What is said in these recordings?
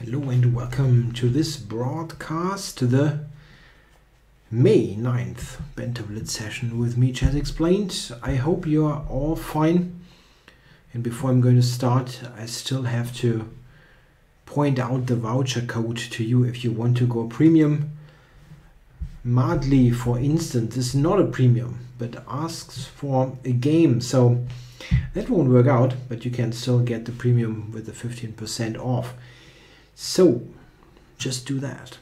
Hello and welcome to this broadcast, to the May 9th Banter Blitz session with me, ChessExplained. I hope you are all fine. And before I'm going to start, I still have to point out the voucher code to you if you want to go premium. Madly, for instance, is not a premium, but asks for a game. So that won't work out, but you can still get the premium with the 15% off. So just do that.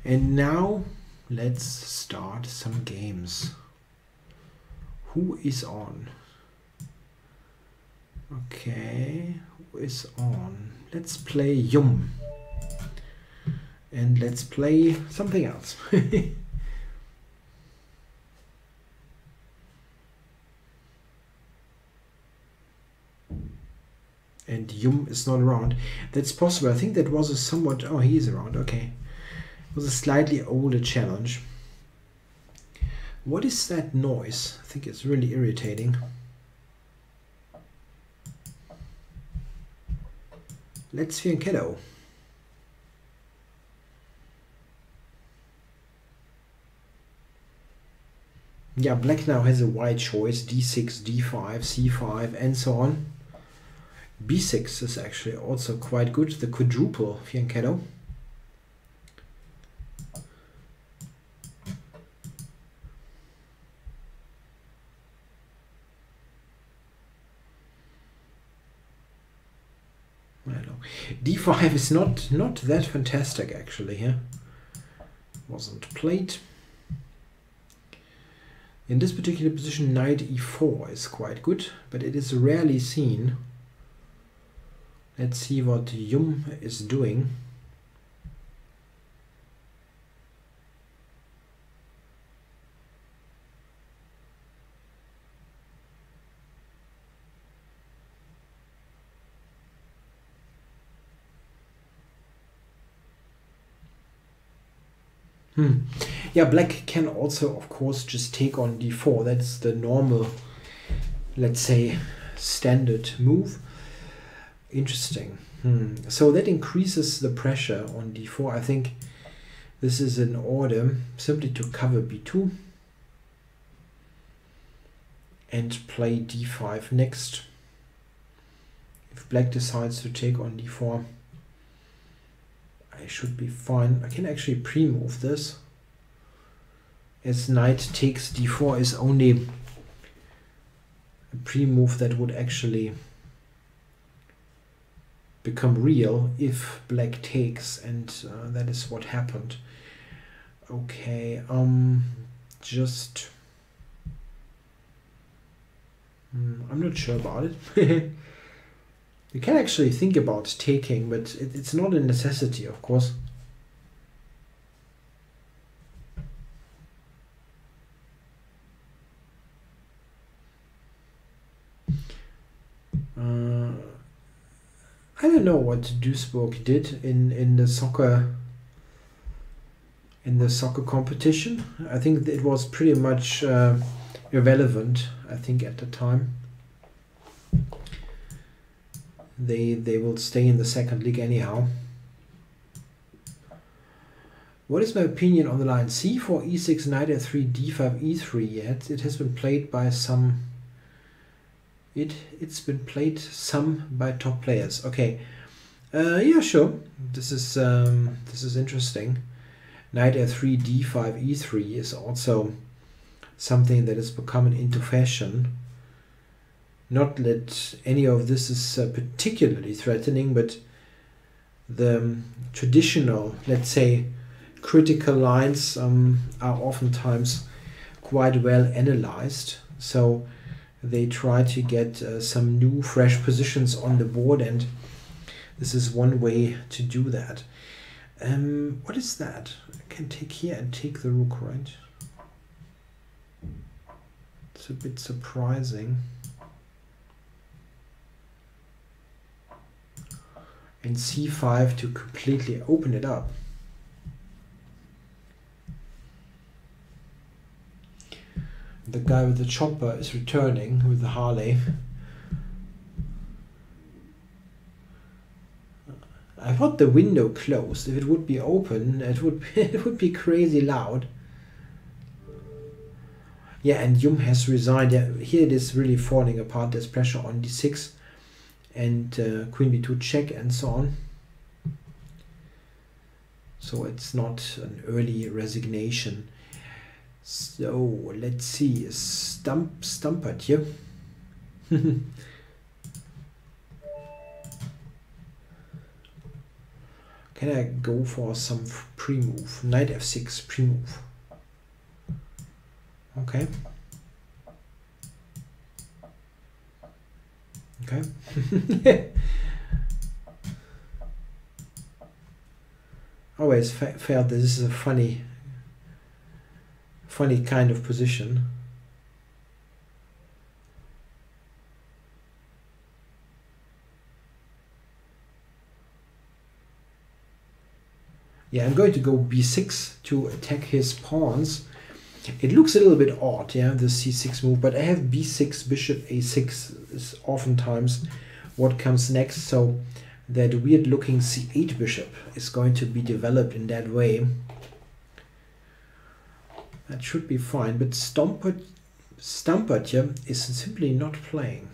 And now let's start some games. Who is on? Okay, who is on? Let's play Yum. And let's play something else. And Yum is not around. That's possible. I think that was a somewhat... Oh, he is around. Okay. It was a slightly older challenge. What is that noise? I think it's really irritating. Let's fianchetto. Yeah, black now has a wide choice. d6, d5, c5, and so on. b6 is actually also quite good, the quadruple fianchetto. d5 is not that fantastic actually here. Wasn't played. In this particular position, knight e4 is quite good, but it is rarely seen. Let's see what Yum is doing. Yeah, black can also, of course, just take on d4. That's the normal, let's say, standard move. Interesting. So that increases the pressure on d4. I think this is in order simply to cover b2 and play d5 next. If black decides to take on d4, I should be fine. I can actually pre-move this, as knight takes d4 is only a pre-move that would actually become real if black takes, and that is what happened. Okay, just I'm not sure about it. You can actually think about taking, but it's not a necessity, of course. I don't know what Duisburg did in the soccer competition. I think it was pretty much irrelevant, I think, at the time. They will stay in the second league anyhow. What is my opinion on the line c4, e6, knight f3, d5, e3 yet? It has been played by some... It's been played some by top players. Okay, yeah, sure. This is interesting. Knight f3, d5, e3 is also something that is becoming into fashion. Not that any of this is particularly threatening, but the traditional, let's say, critical lines are oftentimes quite well analyzed. So they try to get some new, fresh positions on the board, and this is one way to do that. What is that? I can take here and take the rook, right? It's a bit surprising. And c5 to completely open it up. The guy with the chopper is returning with the Harley. thought the window closed. If it would be open, it would be crazy loud. Yeah, and Yum has resigned. Yeah, here it is really falling apart. There's pressure on d6 and queen b2 check and so on. So it's not an early resignation. So let's see. Stumpert here. Can I go for some pre-move? Knight f6 pre-move. Okay. Okay. Always felt this is a funny kind of position. Yeah, I'm going to go b6 to attack his pawns. It looks a little bit odd, yeah, the c6 move, but I have b6, bishop a6 is oftentimes what comes next, so that weird looking c8 bishop is going to be developed in that way. That should be fine, but Stumpert here is simply not playing.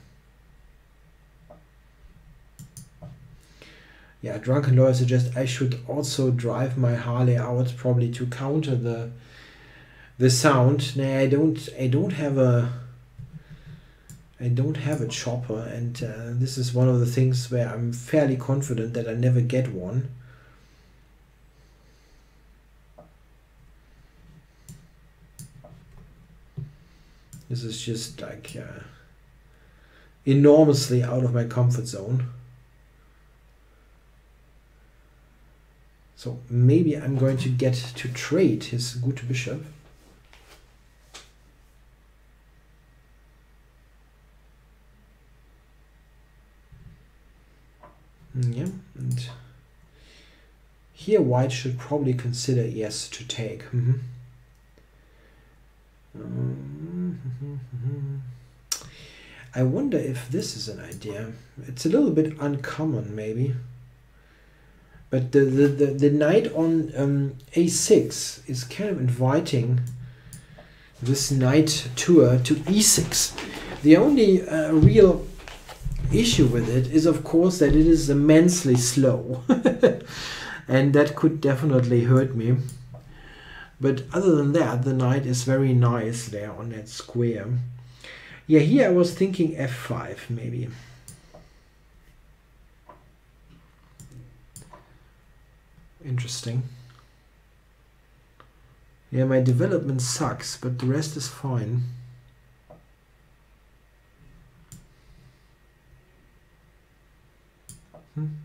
Yeah, Drunken Lawyer suggests I should also drive my Harley out, probably to counter the sound. Nah, I don't have a chopper, and this is one of the things where I'm fairly confident that I never get one. This is just like enormously out of my comfort zone. So maybe I'm going to get to trade his good bishop. Yeah, and here white should probably consider yes to take. I wonder if this is an idea. It's a little bit uncommon maybe. But the knight on a6 is kind of inviting this knight tour to e6. The only real issue with it is, of course, that it is immensely slow. And that could definitely hurt me. But other than that, the knight is very nice there on that square. Yeah, here I was thinking f5 maybe. Interesting. Yeah, my development sucks, but the rest is fine.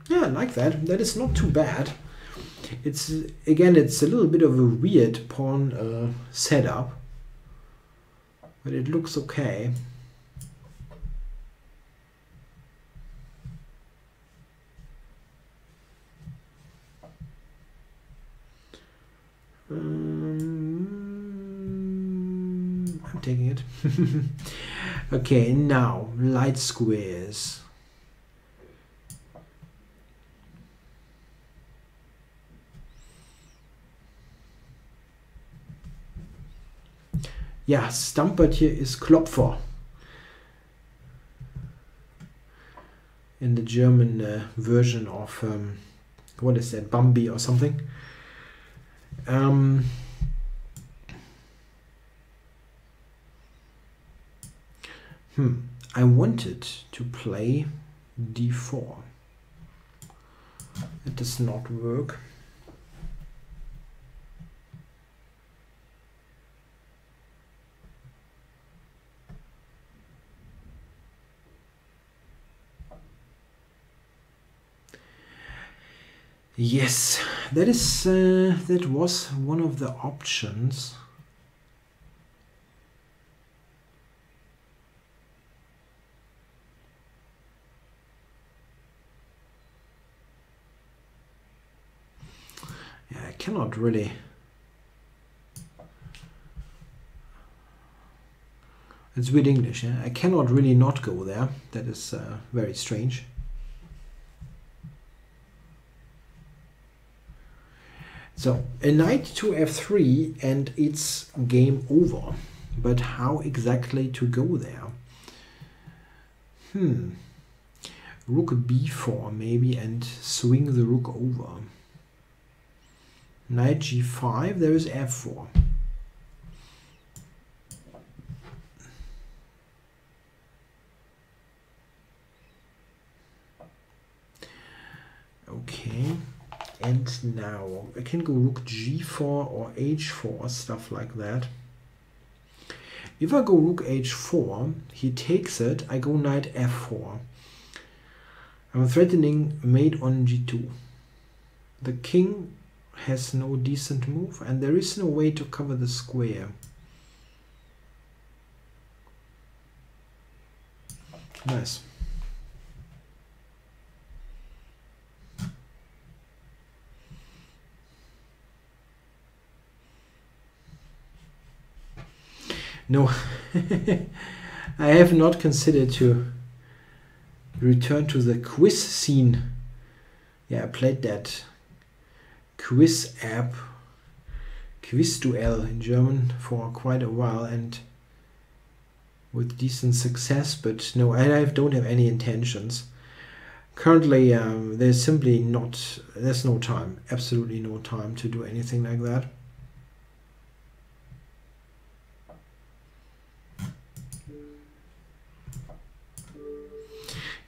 Yeah, I like that. That is not too bad. It's again, it's a little bit of a weird pawn setup, but it looks okay. I'm taking it. Okay, now light squares. Yeah, Stumpert here is Klopfer in the German version of what is that, Bambi or something. I wanted to play d4. It does not work. Yes, that is that was one of the options. Yeah, I cannot really. It's weird English. Yeah? I cannot really not go there. That is very strange. So a knight to f3 and it's game over. But how exactly to go there? Rook b4 maybe and swing the rook over. Knight g5, there is f4. Okay, and now I can go rook g4 or h4, stuff like that. If I go rook h4, he takes it, I go knight f4. I'm threatening mate on g2. The king has no decent move and there is no way to cover the square. Nice. No, I have not considered to return to the quiz scene. Yeah, I played that quiz app, Quizduell in German, for quite a while and with decent success, but no, I don't have any intentions. Currently, there's no time, absolutely no time to do anything like that.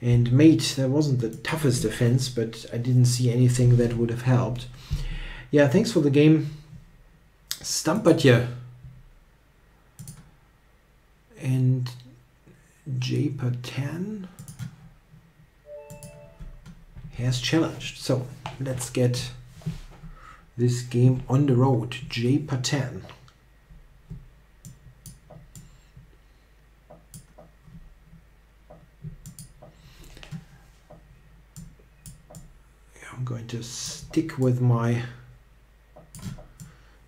And mate, that wasn't the toughest defense, but I didn't see anything that would have helped. Yeah, thanks for the game. Stampertje. And J-Patan has challenged. So let's get this game on the road. J-Patan. I'm going to stick with my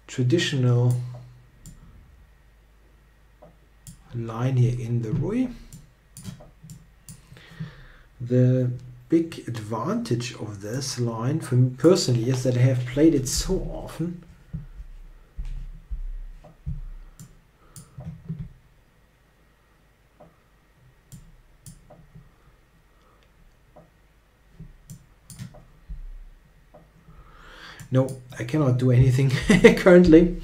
traditional line here in the Rui. The big advantage of this line for me personally is that I have played it so often. No, I cannot do anything currently.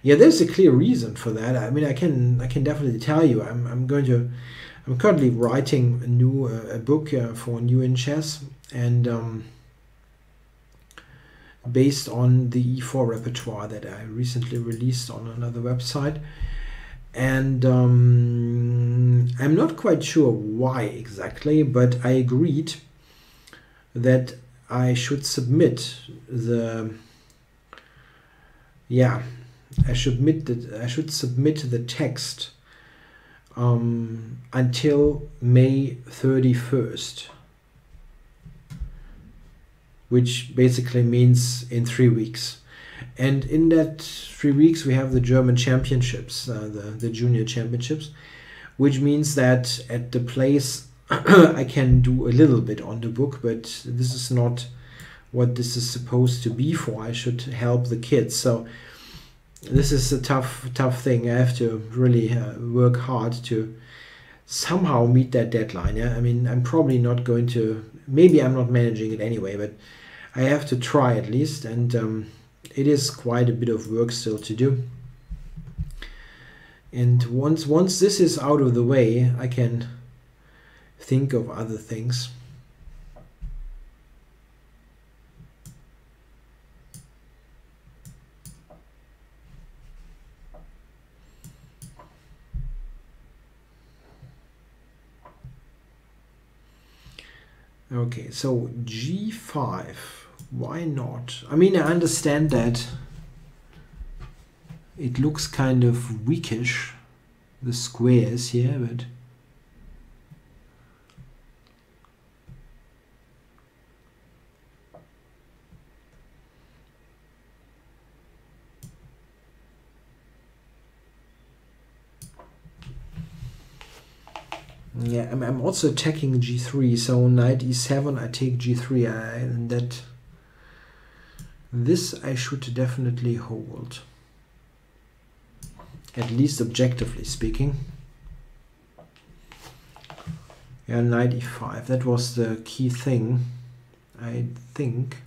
Yeah, there's a clear reason for that. I mean, I can definitely tell you. I'm currently writing a book for New in Chess, and based on the E4 repertoire that I recently released on another website. And I'm not quite sure why exactly, but I agreed that I should submit the I should submit the text until May 31st, which basically means in 3 weeks. And in that 3 weeks we have the German championships, the junior championships, which means that at the place I can do a little bit on the book, but this is not what this is supposed to be for. I should help the kids. So this is a tough thing. I have to really work hard to somehow meet that deadline. Yeah, I mean, I'm probably not going to, maybe I'm not managing it anyway, but I have to try at least, and it is quite a bit of work still to do. And once this is out of the way, I can think of other things. Okay, so G5, why not? I mean, I understand that it looks kind of weakish, the squares here, but yeah, I'm also attacking G3, so knight E7, I take G3, and that This I should definitely hold, at least objectively speaking. Yeah, knight e5, that was the key thing, I think.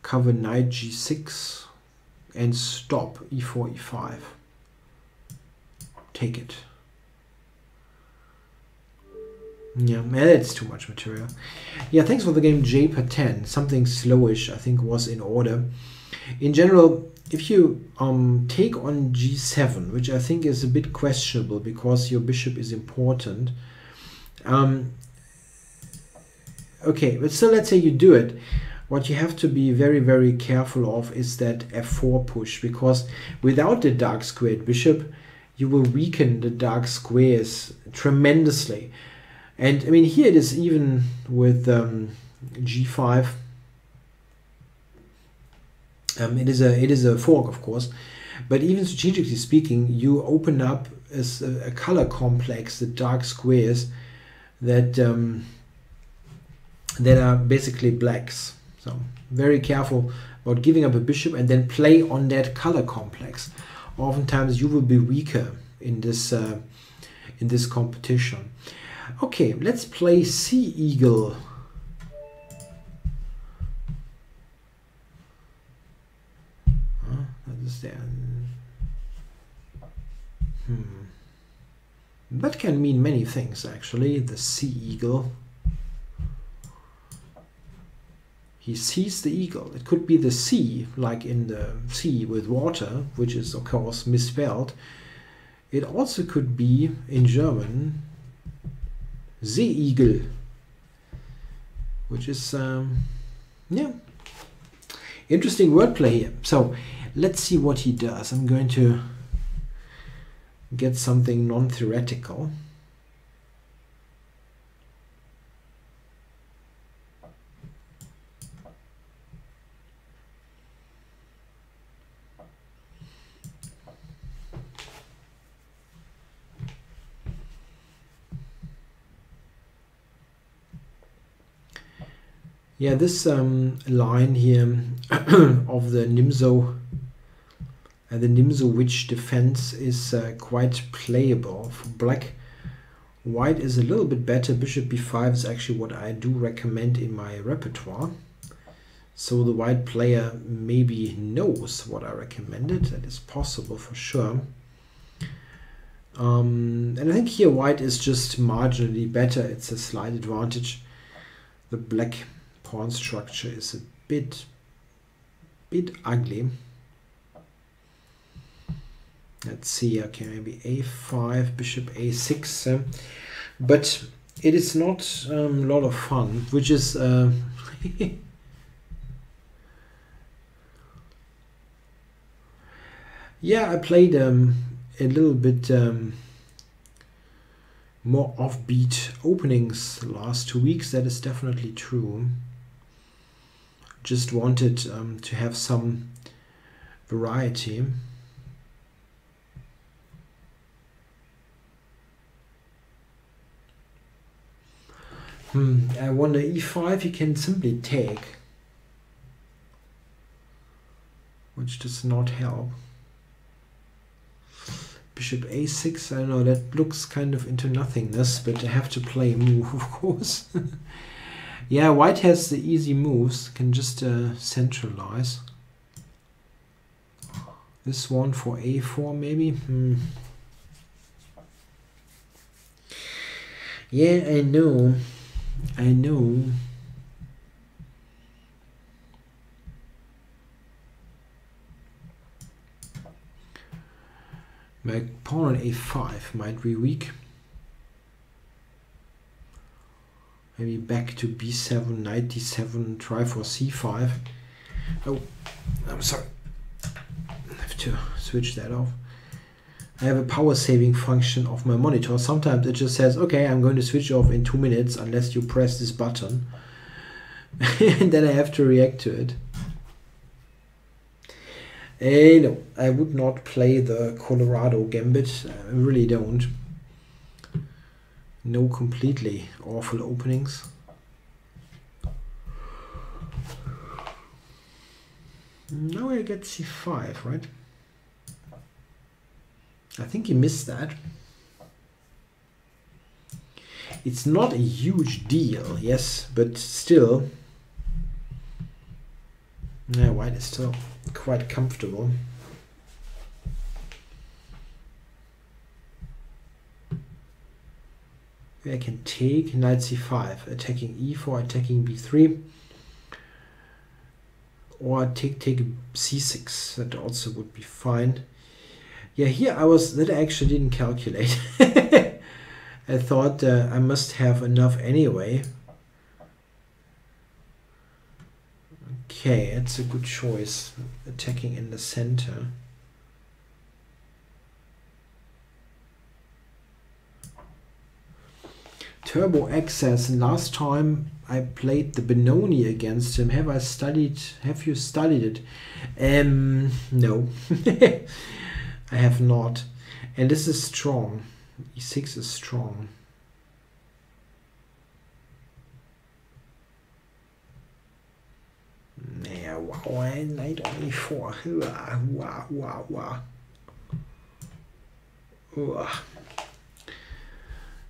Cover knight g6 and stop e4, e5. Take it. Yeah, that's too much material. Yeah, thanks for the game J/10. Something slowish, I think, was in order. In general, if you take on g7, which I think is a bit questionable because your bishop is important. Okay, but still, let's say you do it. What you have to be very, very careful of is that f4 push, because without the dark squared bishop, you will weaken the dark squares tremendously. And I mean, here it is even with g5. It is a fork, of course, but even strategically speaking, you open up as a color complex, the dark squares that that are basically blacks. So very careful about giving up a bishop and then play on that color complex. Oftentimes you will be weaker in this competition. Okay, let's play C eagle. That is there. That can mean many things actually. The C eagle. He sees the eagle. It could be the C, like in the sea with water, which is of course misspelled. It also could be in German Seeigel, which is yeah, interesting wordplay here. So let's see what he does. I'm going to get something non-theoretical. Yeah, this line here of the Nimzo witch defense is quite playable for black. White is a little bit better. Bishop b5 is actually what I do recommend in my repertoire. So the white player maybe knows what I recommended. That is possible for sure. And I think here white is just marginally better. It's a slight advantage. The black pawn structure is a bit ugly. Let's see, okay, maybe a5, bishop a6, but it is not a lot of fun, which is yeah, I played a little bit more offbeat openings the last 2 weeks. That is definitely true. Just wanted to have some variety. I wonder e5 you can simply take, which does not help. Bishop a6, I don't know, that looks kind of into nothingness, but I have to play a move, of course. Yeah, white has the easy moves, can just centralize. This one for a4 maybe. Yeah, I know. My pawn on a5 might be weak. Maybe back to b7, knight d7, try for c5. Oh, I'm sorry. I have to switch that off. I have a power saving function of my monitor. Sometimes it just says, okay, I'm going to switch off in 2 minutes unless you press this button. And then I have to react to it. No, I would not play the Colorado Gambit. I really don't. No completely awful openings. Now I get c5, right? I think he missed that. It's not a huge deal, yes, but still. Yeah, white is still quite comfortable. I can take knight c5, attacking e4, attacking b3, or take c6. That also would be fine. Yeah, here that I actually didn't calculate. I thought I must have enough anyway. Okay, it's a good choice, attacking in the center. Turbo X says, last time I played the Benoni against him. Have you studied it? No. I have not. And this is strong. E6 is strong. Yeah, wow, knight on e4. Wow.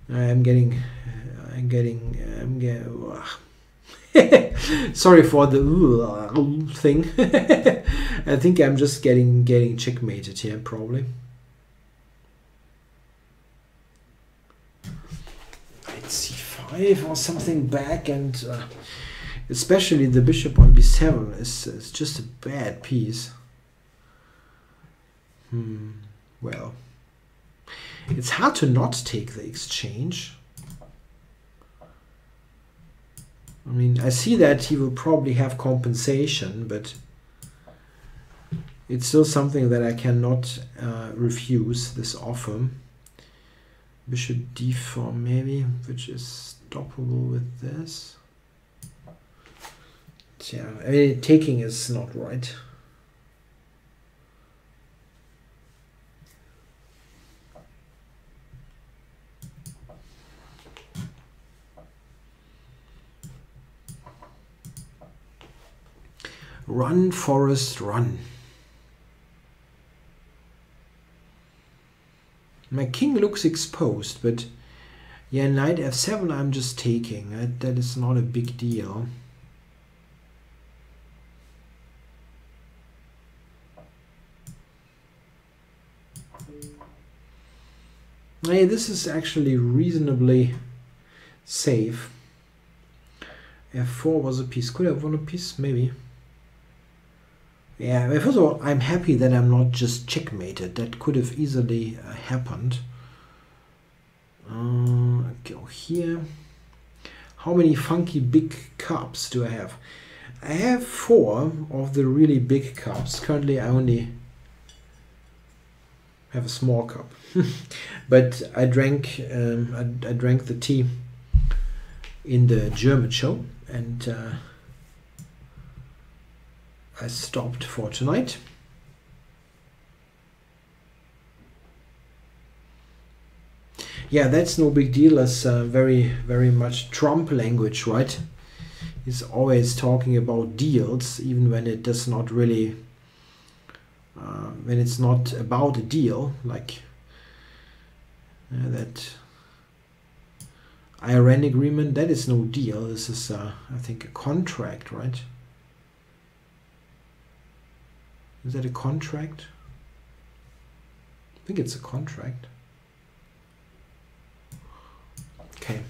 I'm getting sorry for the thing. I think I'm just getting checkmated here, probably. Knight c5 or something back, and especially the bishop on b7 is just a bad piece. Well, it's hard to not take the exchange. I mean, I see that he will probably have compensation, but it's still something that I cannot refuse, this offer. Bishop d4 maybe, which is stoppable with this. Yeah, I mean, taking is not right. Run, Forest, run. My king looks exposed, but yeah, knight f7 I'm just taking. That is not a big deal. Hey, this is actually reasonably safe. f4 was a piece. Could I have won a piece? Maybe. Yeah, first of all, I'm happy that I'm not just checkmated. That could have easily happened. Go here. How many funky big cups do I have? I have 4 of the really big cups. Currently, I only have a small cup. But I drank the tea in the German show, and I stopped for tonight. Yeah, that's no big deal. As very much Trump language, right? He's always talking about deals, even when it does not really, when it's not about a deal, like that Iran agreement. That is no deal. This is, I think, a contract, right? Is that a contract? I think it's a contract. Okay.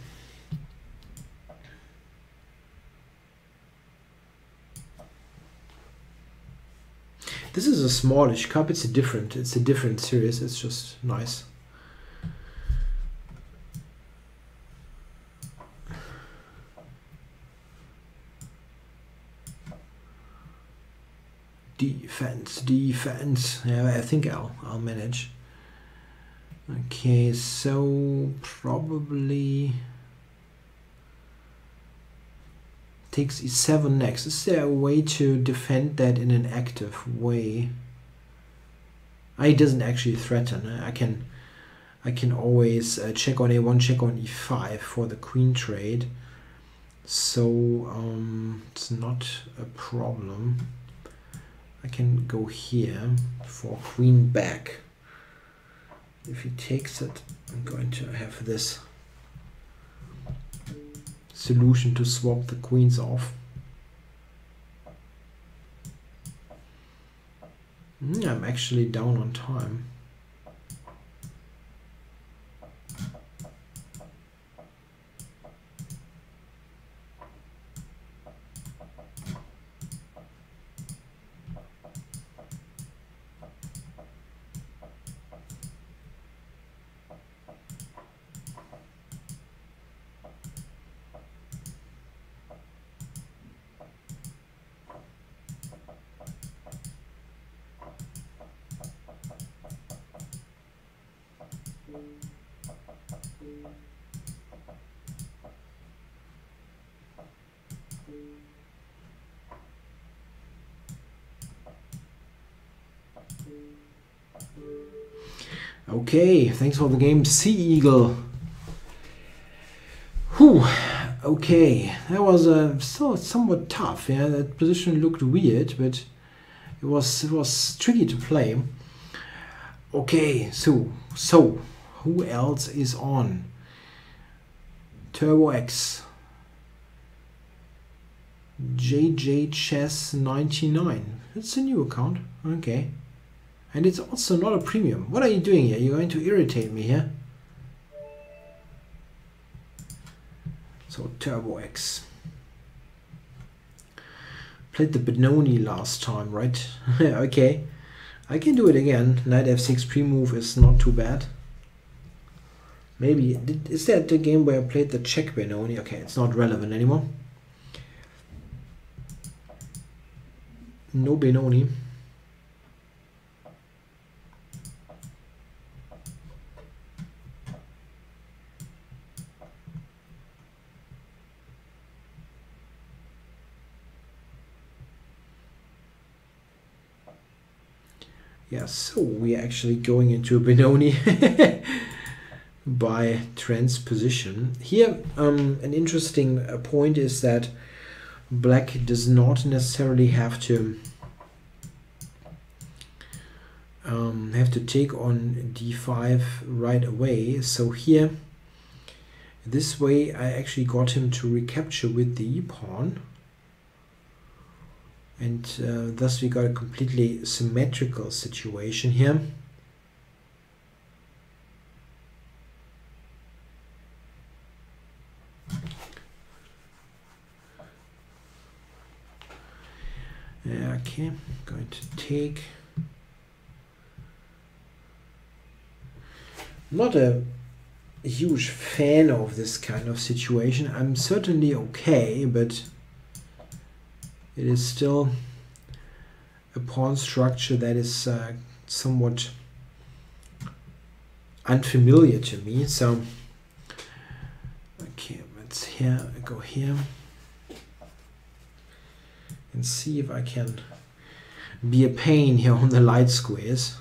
This is a smallish cup. It's a different series. It's just nice. Defense. Yeah, I think I'll manage. Okay, so probably takes e7 next. Is there a way to defend that in an active way? It doesn't actually threaten. I can always check on a1, check on e5 for the queen trade. So it's not a problem. I can go here for queen back. If he takes it, I'm going to have this solution to swap the queens off. I'm actually down on time. Okay, thanks for the game, Sea Eagle. Whew. Okay, that was still somewhat tough. Yeah, that position looked weird, but it was tricky to play. Okay, so who else is on? Turbo X, JJ Chess 99. It's a new account. Okay. And it's also not a premium. What are you doing here? You're going to irritate me here. So Turbo X. Played the Benoni last time, right? Okay. I can do it again. Knight f6 pre-move is not too bad. Maybe. Is that the game where I played the check Benoni? Okay, it's not relevant anymore. No Benoni. Yeah, so we are actually going into a Benoni by transposition. Here, an interesting point is that black does not necessarily have to take on d5 right away. So here, this way, I actually got him to recapture with the e-pawn. And thus we got a completely symmetrical situation here. Okay, I'm going to take. Not a huge fan of this kind of situation. I'm certainly okay, but it is still a pawn structure that is somewhat unfamiliar to me. So, okay, let's go here and see if I can be a pain here on the light squares.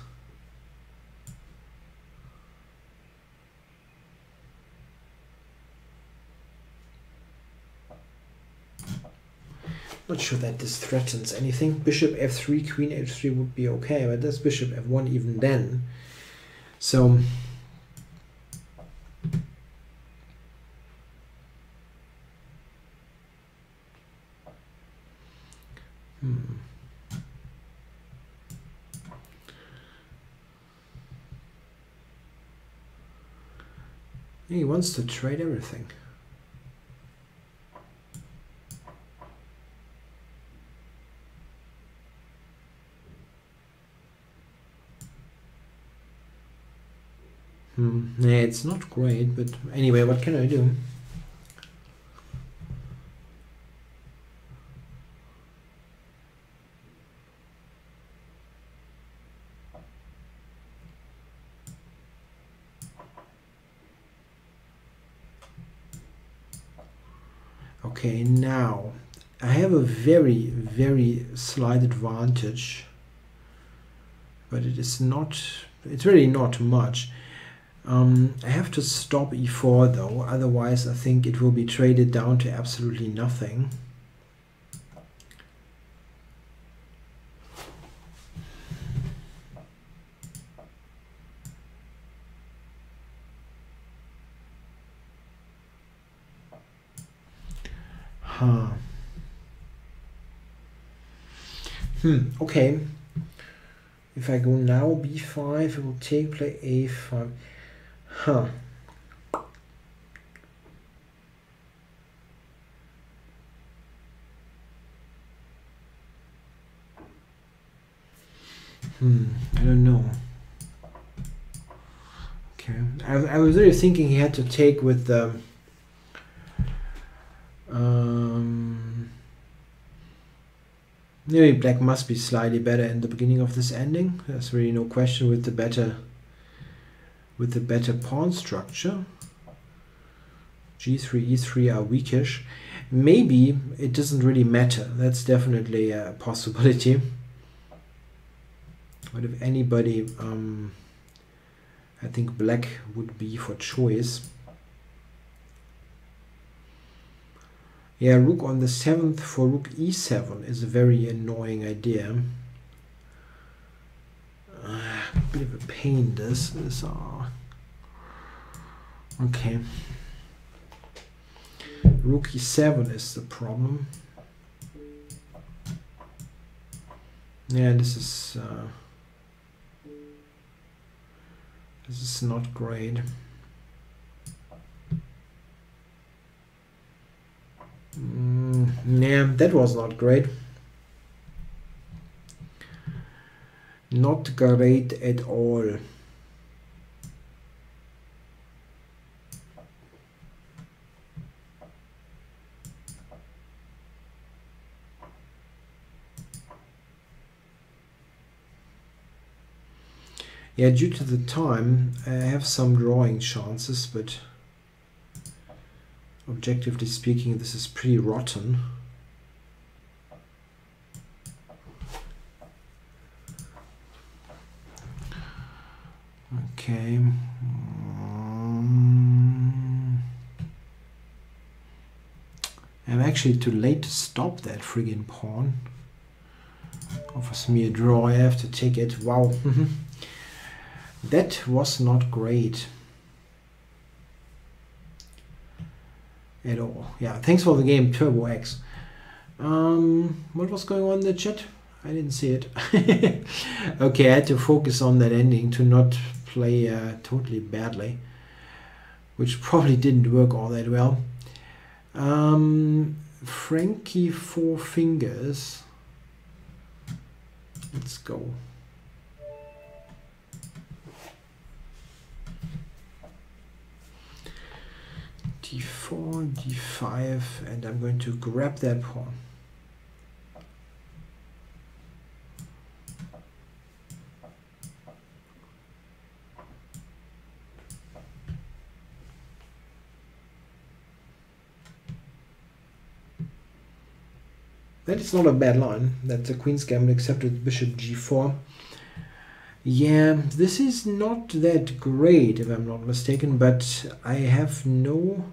Not sure that this threatens anything. Bishop f3, queen h3 would be okay, but that's bishop f1 even then. So he wants to trade everything. Yeah, it's not great, but anyway, what can I do? Okay, now I have a very, very slight advantage, but it is not, it's really not much. I have to stop e4 though, otherwise I think it will be traded down to absolutely nothing. Huh. Okay. If I go now b5, it will take play a5. Huh. I don't know. Okay. I was really thinking he had to take with the maybe black must be slightly better in the beginning of this ending. There's really no question with the better pawn structure. G3, E3 are weakish. Maybe it doesn't really matter. That's definitely a possibility. But if anybody, I think black would be for choice. Yeah, rook on the 7th for rook e7 is a very annoying idea. A bit of a pain, this is... okay. Rook e7 is the problem. Yeah, this is not great. Yeah, that was not great. Not great at all. Yeah, due to the time, I have some drawing chances, but objectively speaking, this is pretty rotten. Okay. I'm actually too late to stop that friggin' pawn. Offers me a draw, I have to take it. Wow. That was not great at all. Yeah, thanks for the game, Turbo X. What was going on in the chat? I didn't see it. Okay, I had to focus on that ending to not play totally badly, which probably didn't work all that well. Frankie Four Fingers. Let's go. D4, D5, and I'm going to grab that pawn. That is not a bad line. That's a queen's gambit except with bishop G4. Yeah, this is not that great if I'm not mistaken, but I have no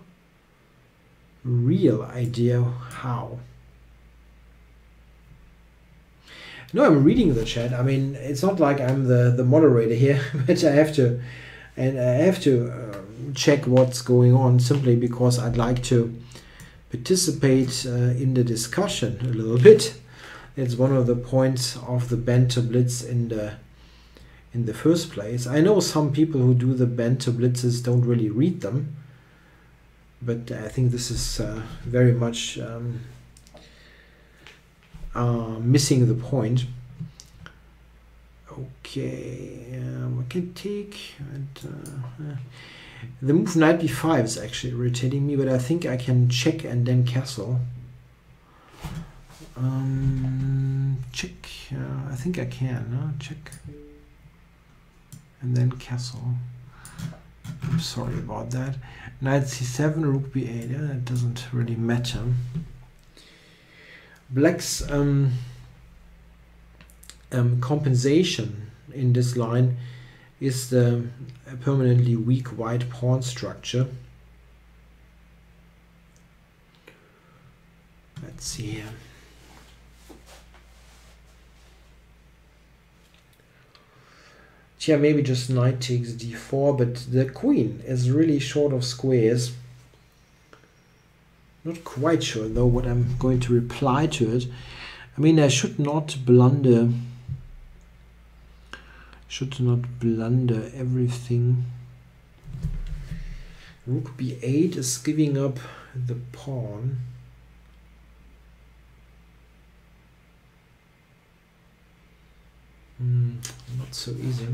real idea how. No, I'm reading the chat. I mean, it's not like I'm the moderator here, but I have to check what's going on simply because I'd like to participate in the discussion a little bit. It's one of the points of the Banter Blitz in the first place. I know some people who do the Banter Blitzes don't really read them, but I think this is very much missing the point. Okay, I can take and the move knight b5 is actually irritating me, but I think I can check and then castle. Check. I think I can. Check and then castle. I'm sorry about that. Knight c7, rook b8. Yeah, that doesn't really matter. Black's compensation in this line is the permanently weak white pawn structure. Let's see here. Yeah, maybe just knight takes d4, but the queen is really short of squares. Not quite sure though what I'm going to reply to it. I mean, I should not blunder. Should not blunder everything. Rook b8 is giving up the pawn. Not so easy.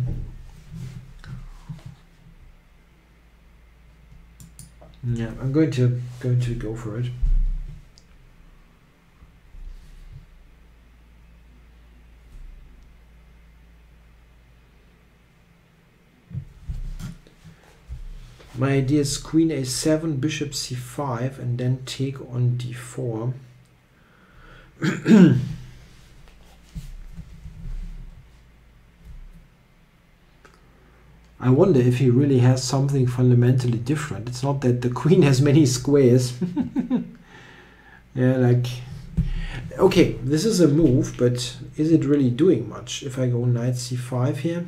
Yeah, I'm going to go for it. My idea is queen a7, bishop c5, and then take on d4. I wonder if he really has something fundamentally different. It's not that the queen has many squares. Yeah, like, okay, this is a move, but is it really doing much? If I go knight c5 here,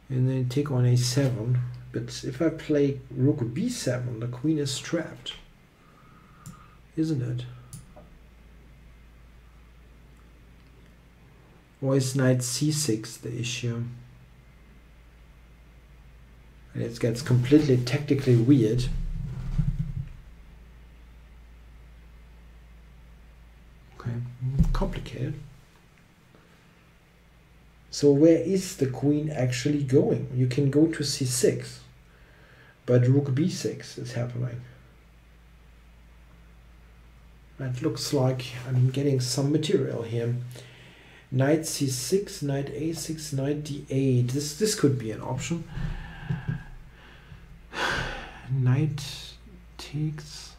and then take on a7, but if I play rook b7, the queen is trapped, isn't it? Or is knight c6 the issue? And it gets completely tactically weird. Okay, complicated. So where is the queen actually going? You can go to c6, but rook b6 is happening. It looks like I'm getting some material here. Knight c6, knight a6, knight d8. This could be an option. Knight takes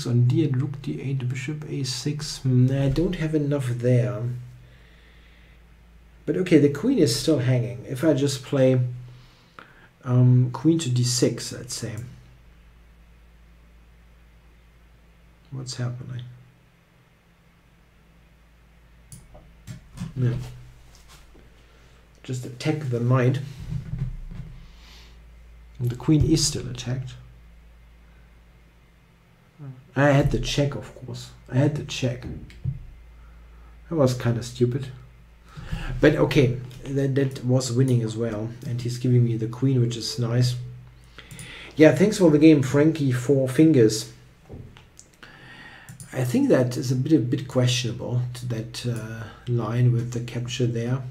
on d8, rook d8, bishop a6. I don't have enough there. But okay, the queen is still hanging. If I just play queen to d6, let's say. What's happening? No. Just attack the knight. And the queen is still attacked. I had the check, of course. I had the check. That was kind of stupid. But okay, that was winning as well. And he's giving me the queen, which is nice. Yeah, thanks for the game, Frankie, 4 fingers. I think that is a bit questionable, to that line with the capture there.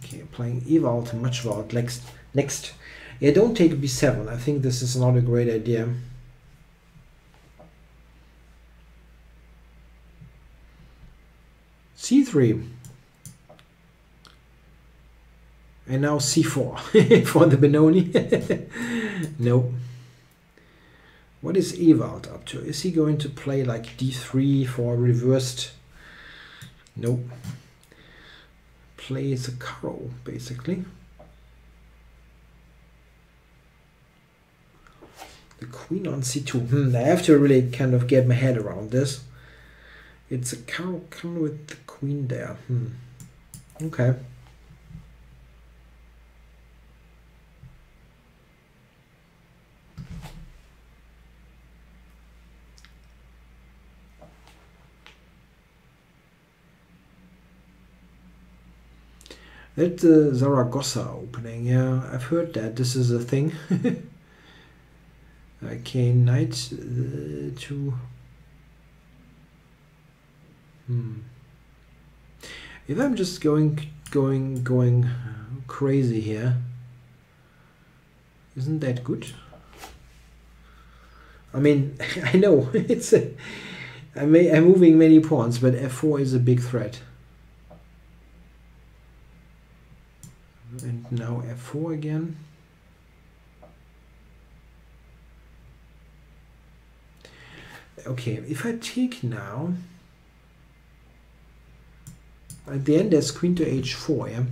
Okay, playing Ewald, Matchwald next. Yeah, don't take b7. I think this is not a great idea. c3. And now c4 for the Benoni. No. What is Ewald up to? Is he going to play like d3 for reversed? Nope. Plays a Karo, basically. The queen on c2. I have to really kind of get my head around this. It's a Karo with the queen there. Okay. That's the Zaragoza opening. Yeah, I've heard that. This is a thing. Okay, knight to... If I'm just going crazy here, isn't that good? I mean, I know it's I'm moving many pawns, but f4 is a big threat. And now f4 again. Okay, if I take now, at the end there's queen to h4, yeah?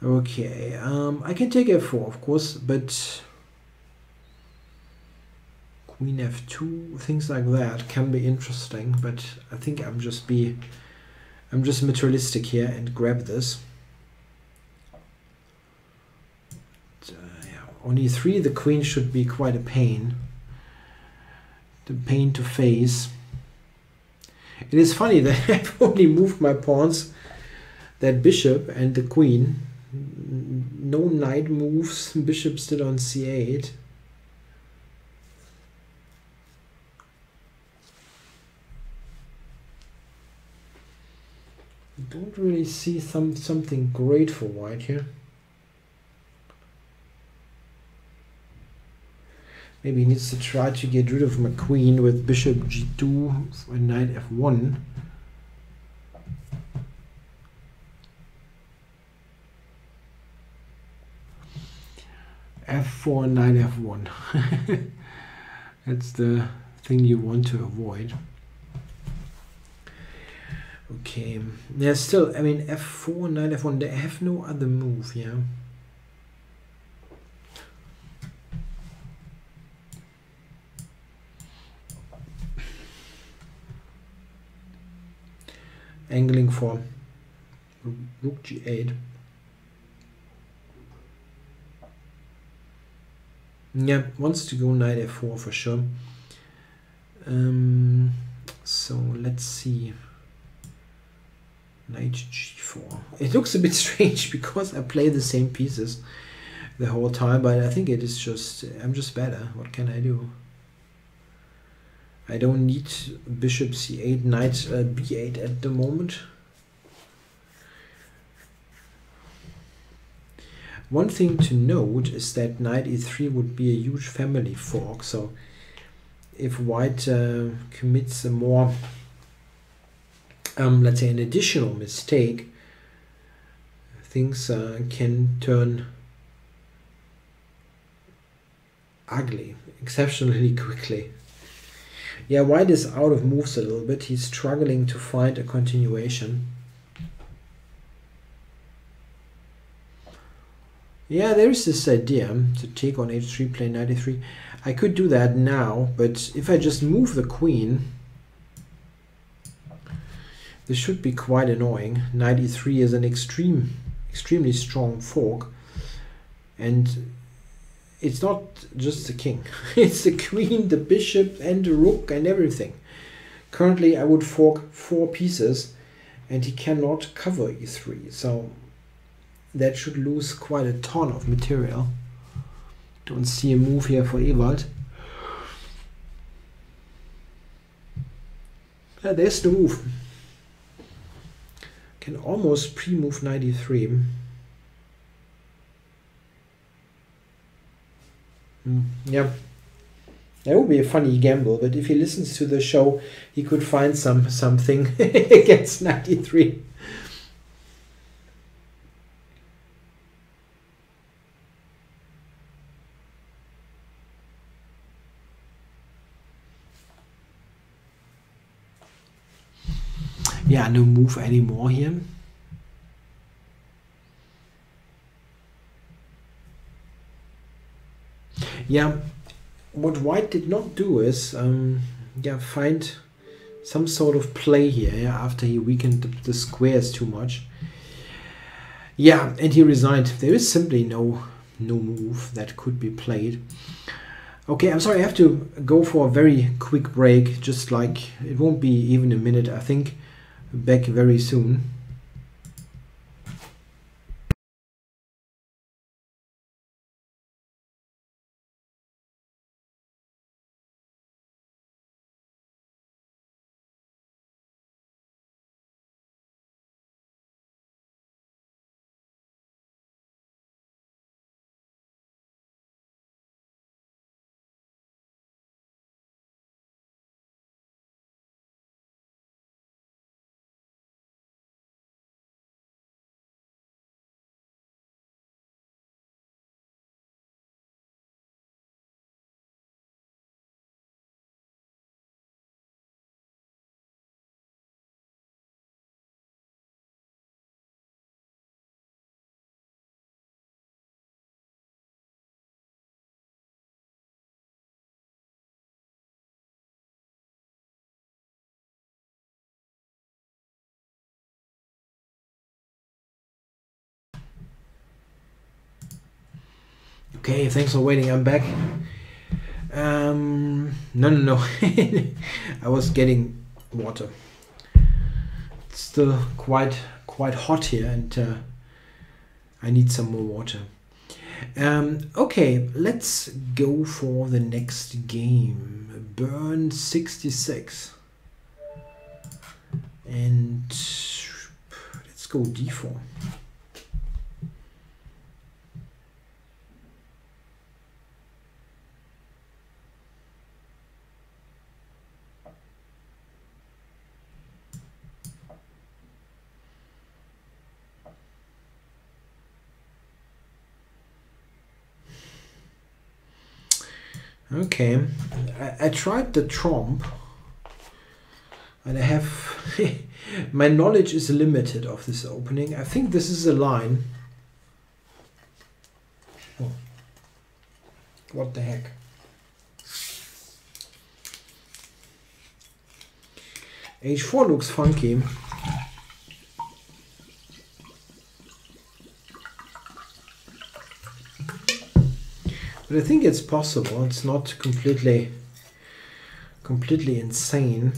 Okay, I can take f4, of course, but queen f2, things like that can be interesting, but I think I'm just materialistic here and grab this. Yeah, on e3 the queen should be quite a pain. The pain to face. It is funny that I've only moved my pawns, that bishop and the queen. No knight moves, bishop still on c8. Don't really see something great for white here. Maybe he needs to try to get rid of my queen with bishop g2 and knight f1. f4, knight f1. That's the thing you want to avoid. Okay, there's still, I mean, f4, knight f1, they have no other move, yeah. Angling for rook g8. Yeah, wants to go knight f4 for sure. So let's see. Knight g4. It looks a bit strange because I play the same pieces the whole time, but I think it is just, I'm just better. What can I do? I don't need bishop c8, knight b8 at the moment. One thing to note is that knight e3 would be a huge family fork, so if white commits a more, let's say, an additional mistake, things can turn ugly exceptionally quickly. Yeah, white is out of moves a little bit. He's struggling to find a continuation. Yeah, there is this idea to take on h3, play knight e3. I could do that now, but if I just move the queen, this should be quite annoying. Knight e3 is an extremely strong fork, and it's not just the king. It's the queen, the bishop, and the rook, and everything. Currently, I would fork 4 pieces, and he cannot cover e3, so that should lose quite a ton of material. Don't see a move here for Ewald. Yeah, there's the move. Can almost pre-move knight e3. Yeah, that would be a funny gamble, but if he listens to the show, he could find something against knight e3. Yeah, no move anymore here. Yeah, what white did not do is yeah, find some sort of play here, yeah, after he weakened the squares too much. Yeah, and he resigned. There is simply no move that could be played. Okay, I'm sorry, I have to go for a very quick break, just like it won't be even a minute, I think. Back very soon. Okay, thanks for waiting. I'm back. No. I was getting water. It's still quite hot here, and I need some more water. Okay, let's go for the next game. Burn 66. And let's go d4. Okay, I tried the trompe, and I have my knowledge is limited of this opening. I think this is a line. Oh. What the heck? H4 looks funky. But I think it's possible. It's not completely insane.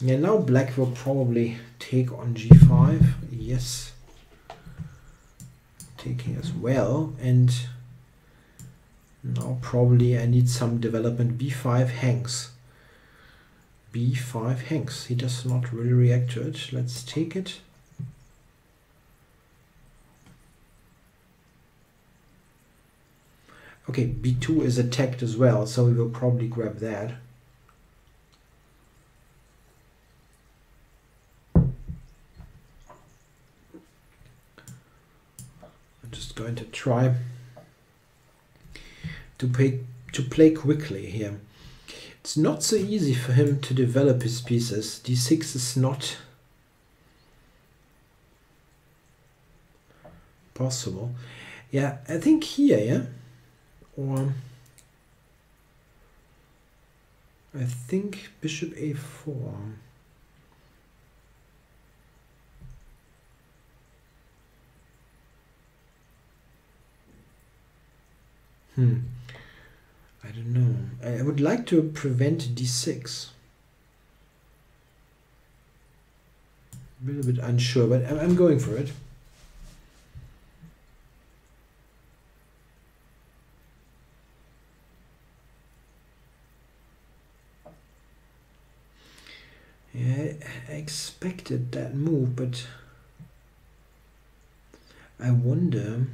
Yeah, now black will probably take on g5. Yes. Taking as well. And now probably I need some development. b5 hangs. b5 hangs. He does not really react to it. Let's take it. Okay, b2 is attacked as well, so we will probably grab that. I'm just going to try to play quickly here. It's not so easy for him to develop his pieces. d6 is not possible. Yeah, I think here, yeah? Or I think bishop a4. I don't know. I would like to prevent d6. A little bit unsure, but I'm going for it. Yeah, I expected that move, but I wonder.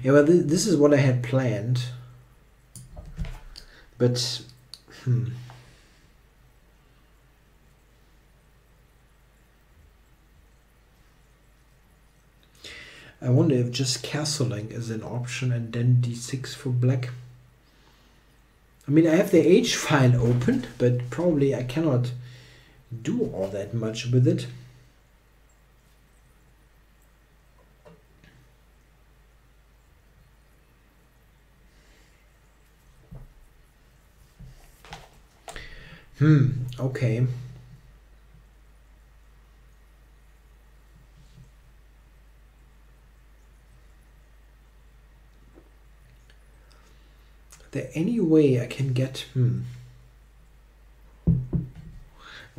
Yeah, well, this is what I had planned, but I wonder if just castling is an option and then d6 for black. I mean, I have the H file open, but probably I cannot do all that much with it. Okay. There any way I can get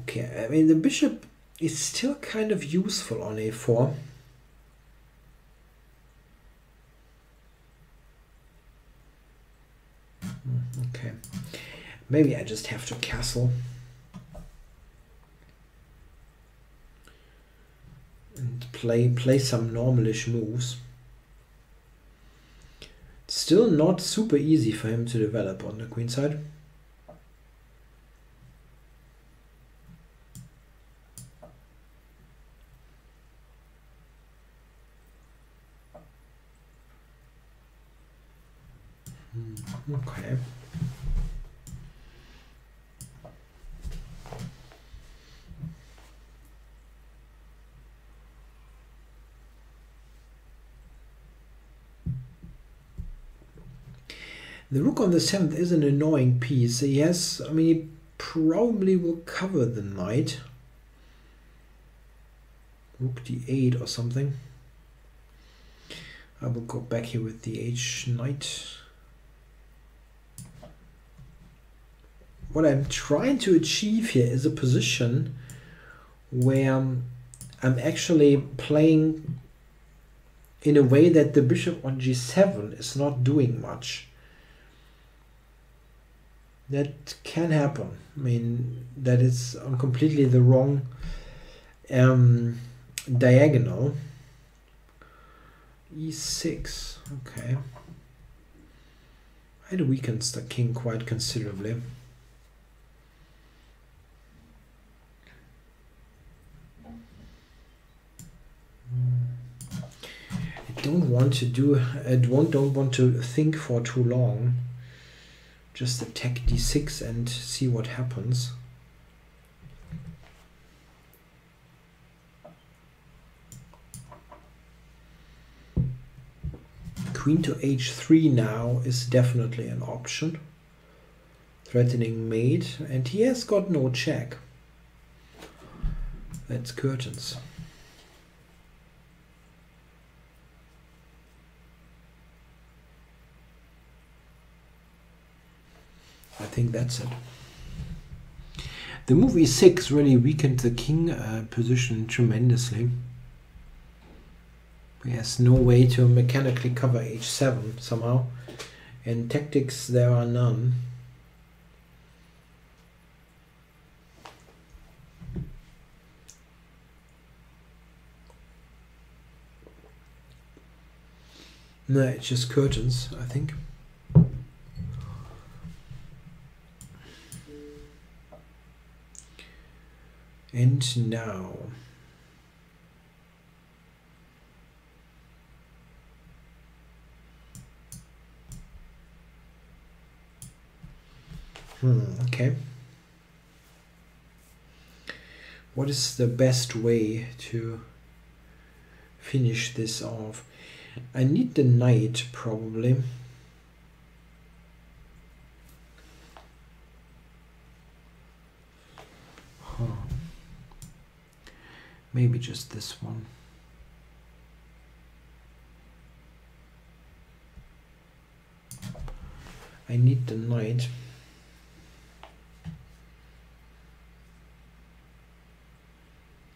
okay, I mean the bishop is still kind of useful on a4. Okay, maybe I just have to castle and play some normalish moves. Still not super easy for him to develop on the queen side. Okay. The rook on the 7th is an annoying piece. Yes, I mean, he probably will cover the knight. rook d8 or something. I will go back here with the h knight. What I'm trying to achieve here is a position where I'm actually playing in a way that the bishop on g7 is not doing much. That can happen. I mean, that is on completely the wrong diagonal. e6, okay. I had weakened the king quite considerably. I don't want to do. I don't want to think for too long. Just attack d6 and see what happens. Queen to h3 now is definitely an option. Threatening mate, and he has got no check. That's curtains. I think that's it. The move e6 really weakened the king position tremendously. He has no way to mechanically cover h7 somehow. In tactics there are none. No, it's just curtains, I think. And now okay. What is the best way to finish this off? I need the knight probably. Maybe just this one. I need the knight.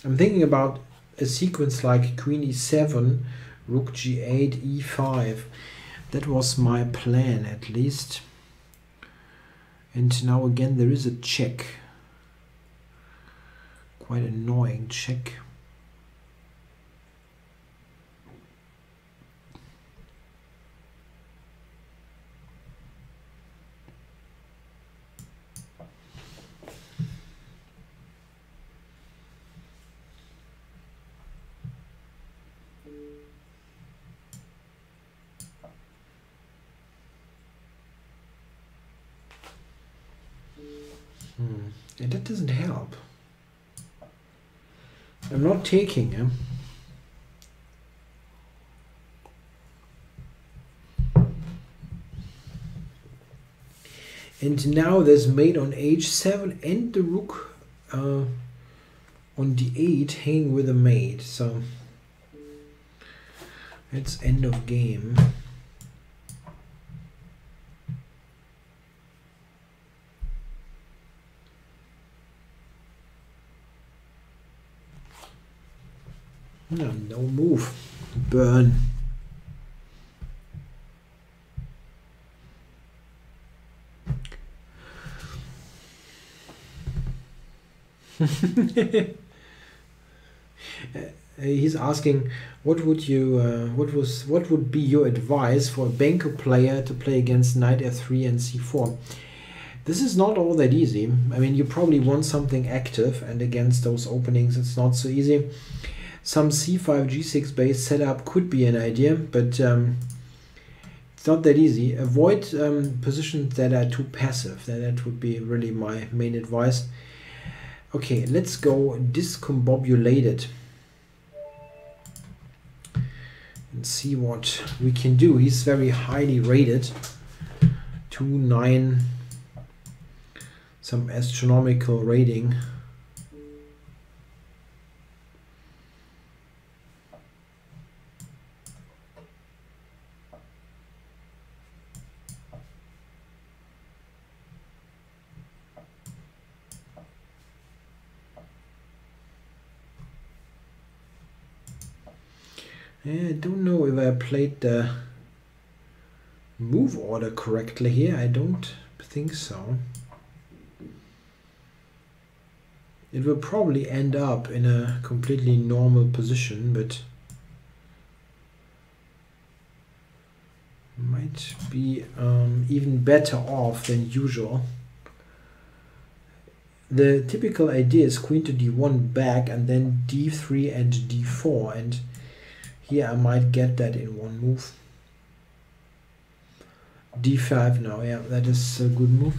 I'm thinking about a sequence like queen e7, rook g8, e5. That was my plan at least. And now again there is a check. Quite annoying check. And that doesn't help. I'm not taking him. And now there's mate on h7 and the rook on d8 hanging with a mate. So it's end of game. No move. Burn. He's asking, what would be your advice for a banker player to play against knight f3 and c4? This is not all that easy. I mean, you probably want something active, and against those openings it's not so easy. Some c5 g6 based setup could be an idea, but it's not that easy. Avoid positions that are too passive. That would be really my main advice. Okay, let's go discombobulated and see what we can do. He's very highly rated. 2-9, some astronomical rating. I don't know if I played the move order correctly here. I don't think so. It will probably end up in a completely normal position, but might be even better off than usual. The typical idea is queen to d1 back and then d3 and d4, and here I might get that in one move. d5 now, yeah, that is a good move.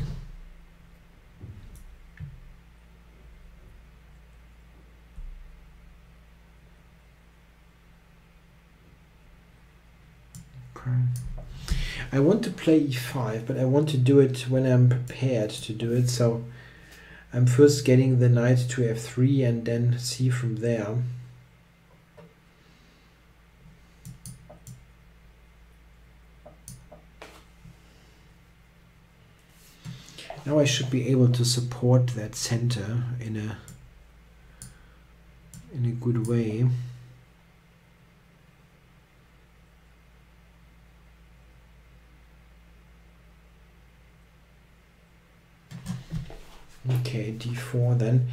Okay. I want to play e5, but I want to do it when I'm prepared to do it, so I'm first getting the knight to f3 and then see from there. Now I should be able to support that center in a good way. Okay, d4 then,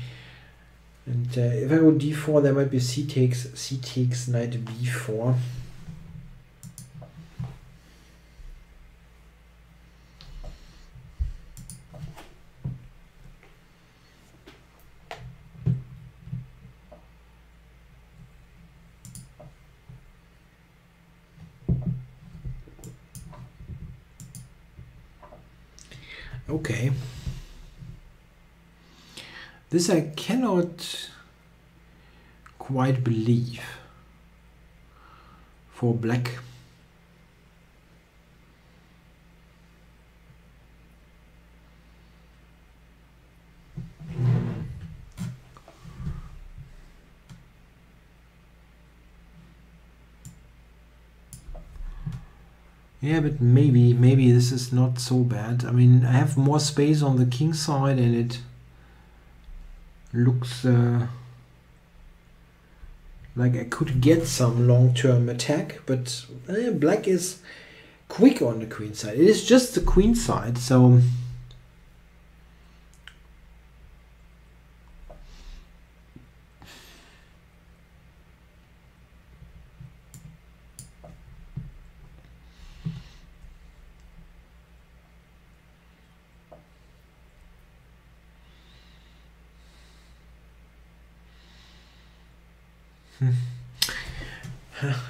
and if I go d4, there might be c takes knight b4. Okay. This I cannot quite believe for black. Yeah, but maybe this is not so bad. I mean, I have more space on the king side and it looks like I could get some long-term attack, but black is quick on the queen side. It is just the queen side, so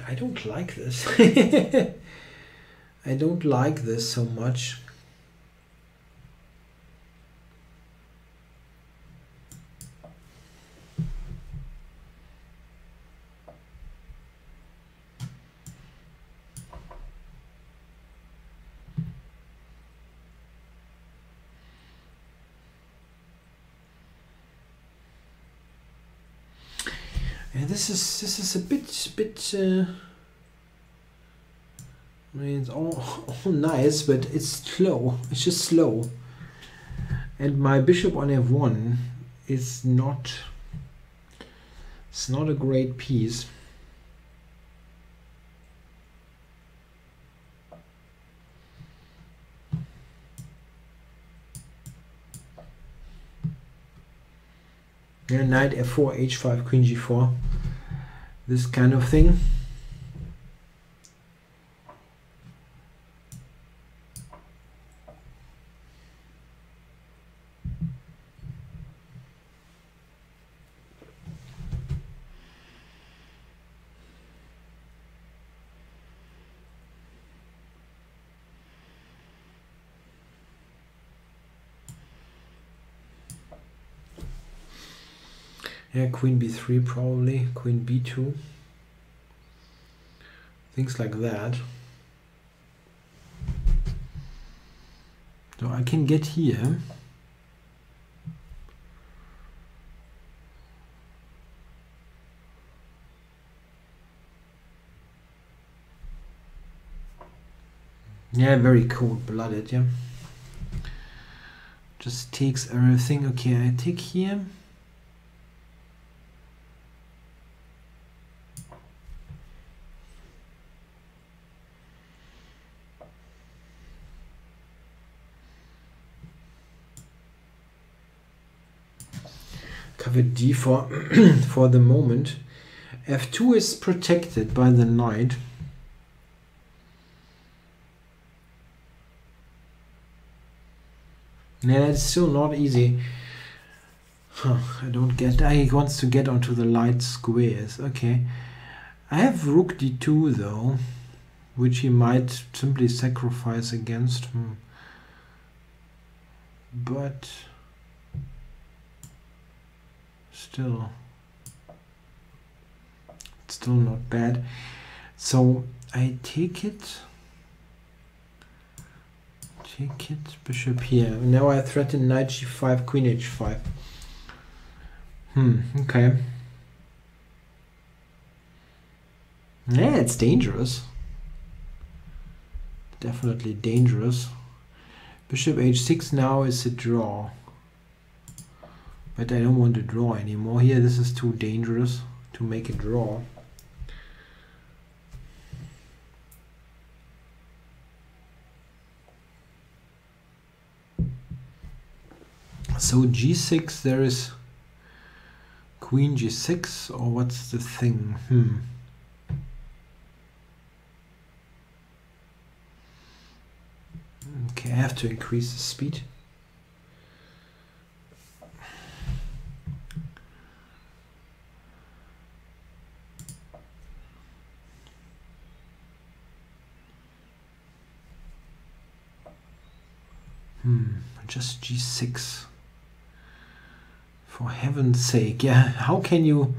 I don't like this. I don't like this so much. Yeah, this is a bit. I mean, it's all nice, but it's slow. It's just slow. And my bishop on f1 is not. It's not a great piece. Yeah, knight f4, h5, queen g4. This kind of thing. Yeah, queen b3 probably, queen b2. Things like that. So I can get here. Yeah, very cold-blooded, yeah. Just takes everything. Okay, I take here. covered d4 for the moment. f2 is protected by the knight. Yeah, it's still not easy. I don't get. He wants to get onto the light squares. Okay. I have rook d2 though, which he might simply sacrifice against. But still not bad. So I take it. Bishop here. Now I threaten knight g5, queen h5. Okay. Yeah, it's dangerous. Definitely dangerous. Bishop h6 now is a draw. But I don't want to draw anymore here. This is too dangerous to make a draw. So g6, there is queen g6, or what's the thing? Okay, I have to increase the speed. Just g6. For heaven's sake, yeah, how can you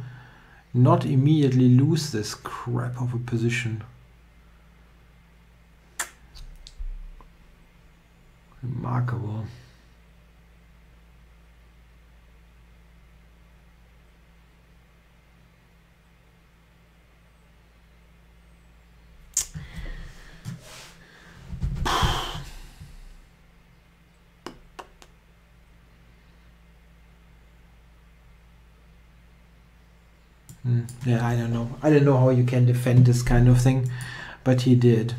not immediately lose this crap of a position? Remarkable. Yeah, I don't know. I don't know how you can defend this kind of thing, but he did.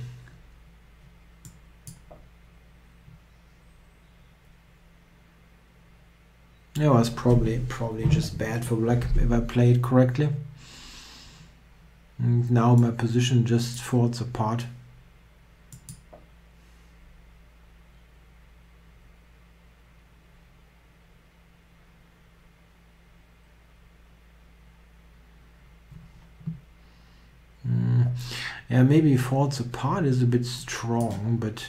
It was probably just bad for black if I played correctly. And now my position just falls apart. Yeah, maybe falls apart is a bit strong, but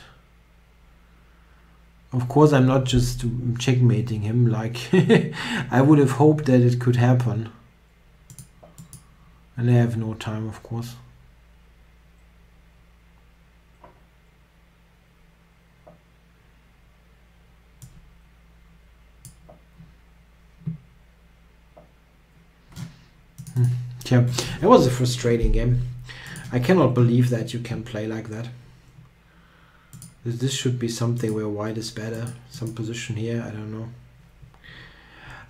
of course I'm not just checkmating him like I would have hoped that it could happen. And I have no time, of course. Yeah, it was a frustrating game. I cannot believe that you can play like that. This should be something where white is better. Some position here, I don't know.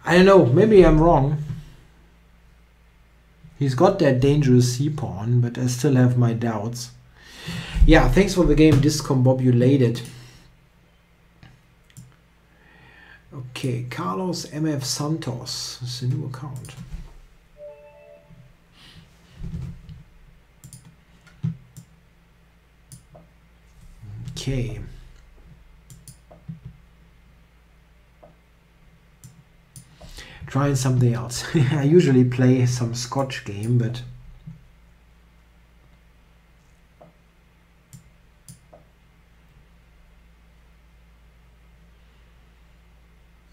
I don't know, maybe I'm wrong. He's got that dangerous c-pawn, but I still have my doubts. Yeah, thanks for the game, Discombobulated. Okay, Carlos MF Santos. It's a new account. Okay. Trying something else. I usually play some Scotch game, but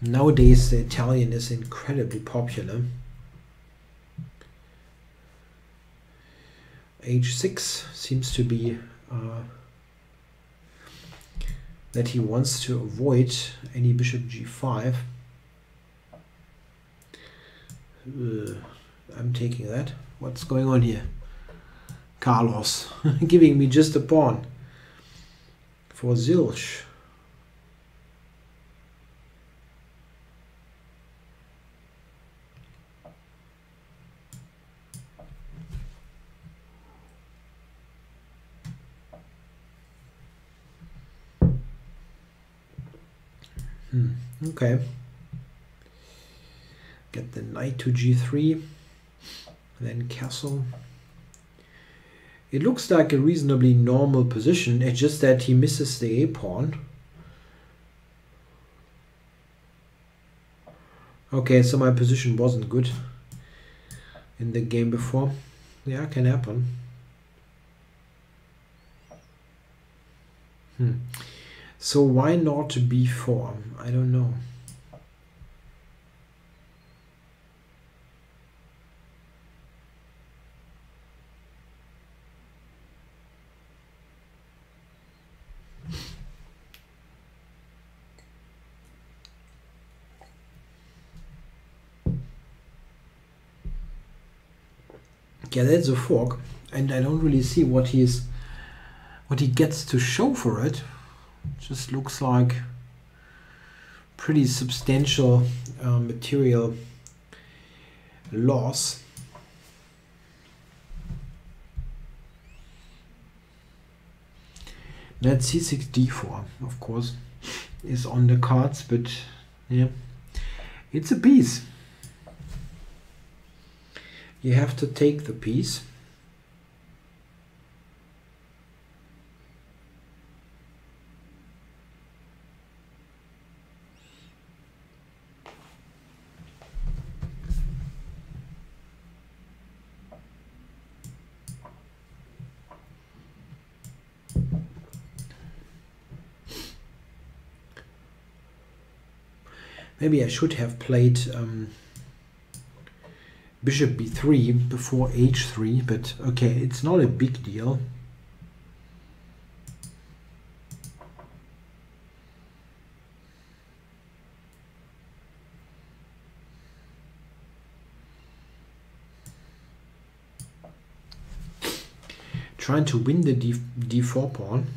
nowadays the Italian is incredibly popular. H6 seems to be that he wants to avoid any bishop g5. I'm taking that. What's going on here? Carlos giving me just a pawn for zilch. Okay. Get the knight to g3, then castle. It looks like a reasonably normal position. It's just that he misses the a-pawn. Okay, so my position wasn't good in the game before. Yeah, can happen. So why not b4? I don't know. Yeah, that's a fork, and I don't really see what he gets to show for it. Just looks like pretty substantial material loss. That c6 d4, of course, is on the cards, but yeah, it's a piece. You have to take the piece. Maybe I should have played bishop b3 before h3, but okay, it's not a big deal. Trying to win the d4 pawn.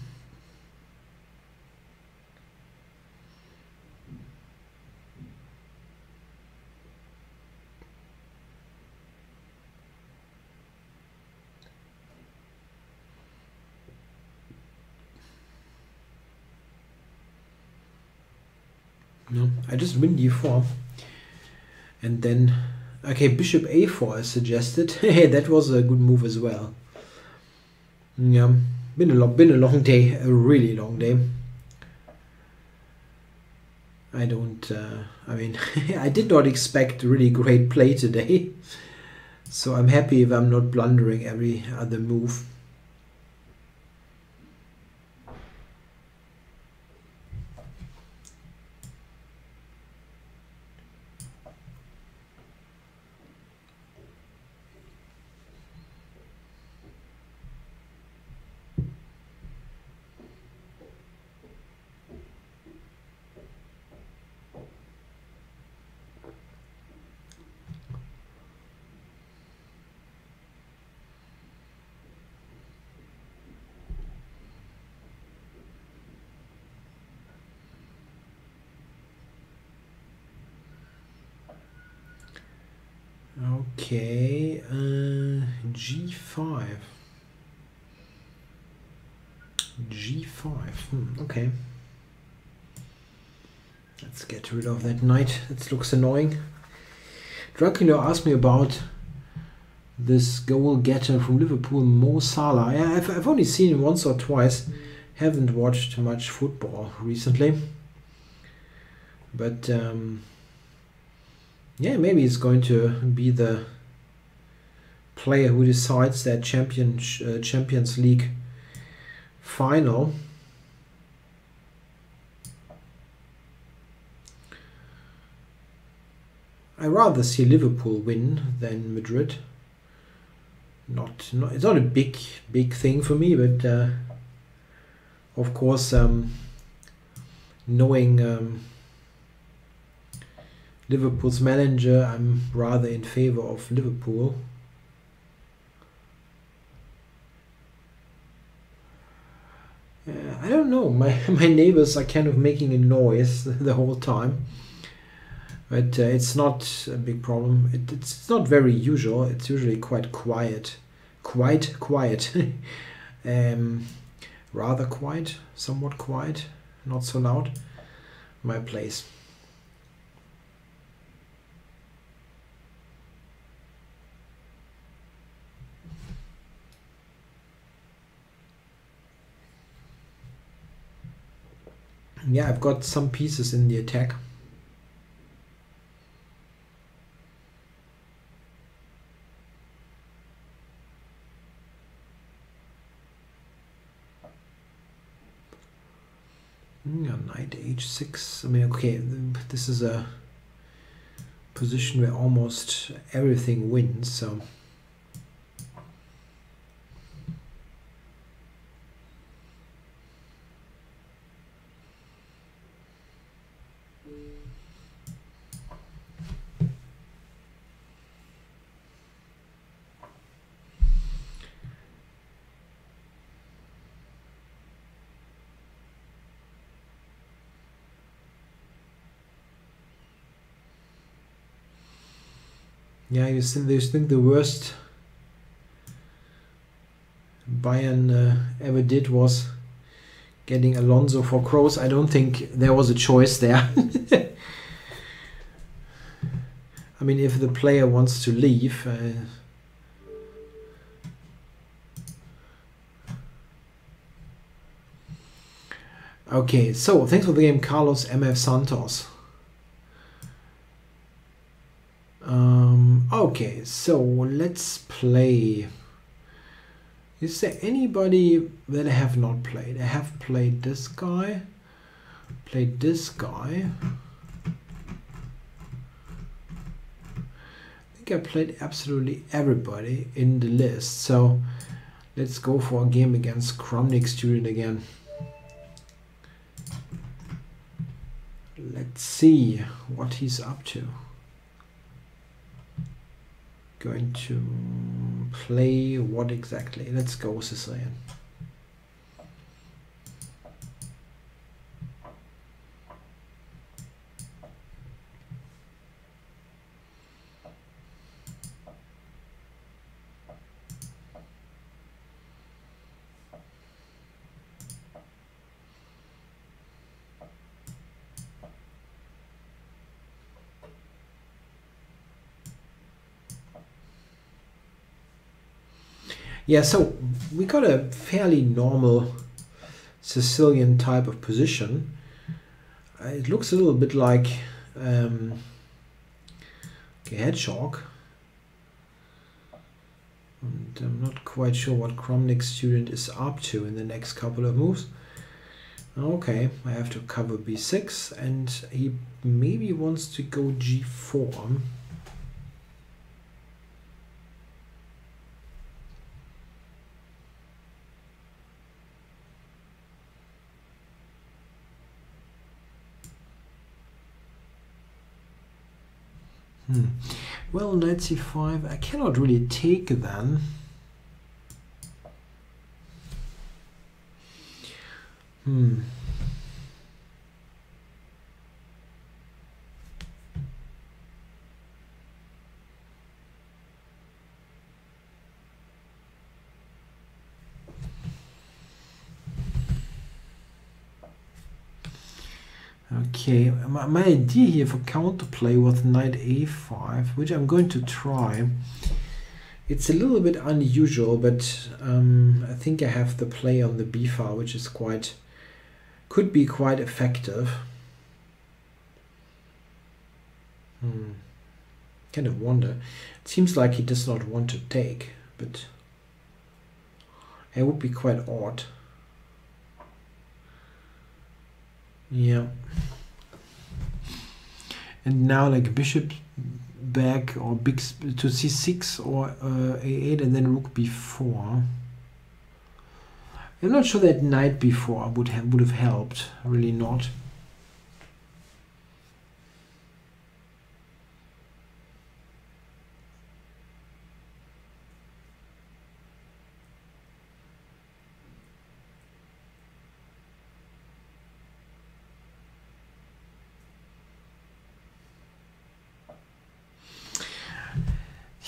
No, I just win d4, and then okay, bishop a4 is suggested. Hey, that was a good move as well. Yeah, been a long day, a really long day. I don't. I mean, I did not expect really great play today, so I'm happy if I'm not blundering every other move. Okay, g5. g5. Okay. Let's get rid of that knight. That looks annoying. Dracula asked me about this goal getter from Liverpool, Mo Salah. I've only seen him once or twice. Haven't watched much football recently. But yeah, maybe he's going to be the player who decides that Champions League final. I rather see Liverpool win than Madrid. It's not a big thing for me, but of course, knowing Liverpool's manager, I'm rather in favor of Liverpool. I don't know, my neighbors are kind of making a noise the whole time, but it's not a big problem. It's not very usual. It's usually quite quiet. Rather quiet, somewhat quiet, not so loud, my place. Yeah, I've got some pieces in the attack. Yeah, knight h6. I mean, okay, this is a position where almost everything wins, so yeah, you think the worst Bayern ever did was getting Alonso for Kroos. I don't think there was a choice there. I mean, if the player wants to leave, okay, so thanks for the game, Carlos MF Santos. Okay, so let's play. Is there anybody that I have not played? I have played this guy, played this guy. I think I played absolutely everybody in the list. So let's go for a game against Cromnick Student again. Let's see what he's up to. Going to play what exactly? Let's go Sicilian. Yeah, so we got a fairly normal Sicilian type of position. It looks a little bit like a hedgehog. And I'm not quite sure what Cromnick Student is up to in the next couple of moves. Okay, I have to cover b6, and he maybe wants to go g4. Well, knight c5, I cannot really take then. Okay, my idea here for counterplay was knight a5, which I'm going to try. It's a little bit unusual, but I think I have the play on the b file, which is could be quite effective. Kind of wonder. It seems like he does not want to take, but it would be quite odd. Yeah. And now like bishop back or big to c6 or a8 and then rook b4. I'm not sure that knight b4 would have helped. Really not.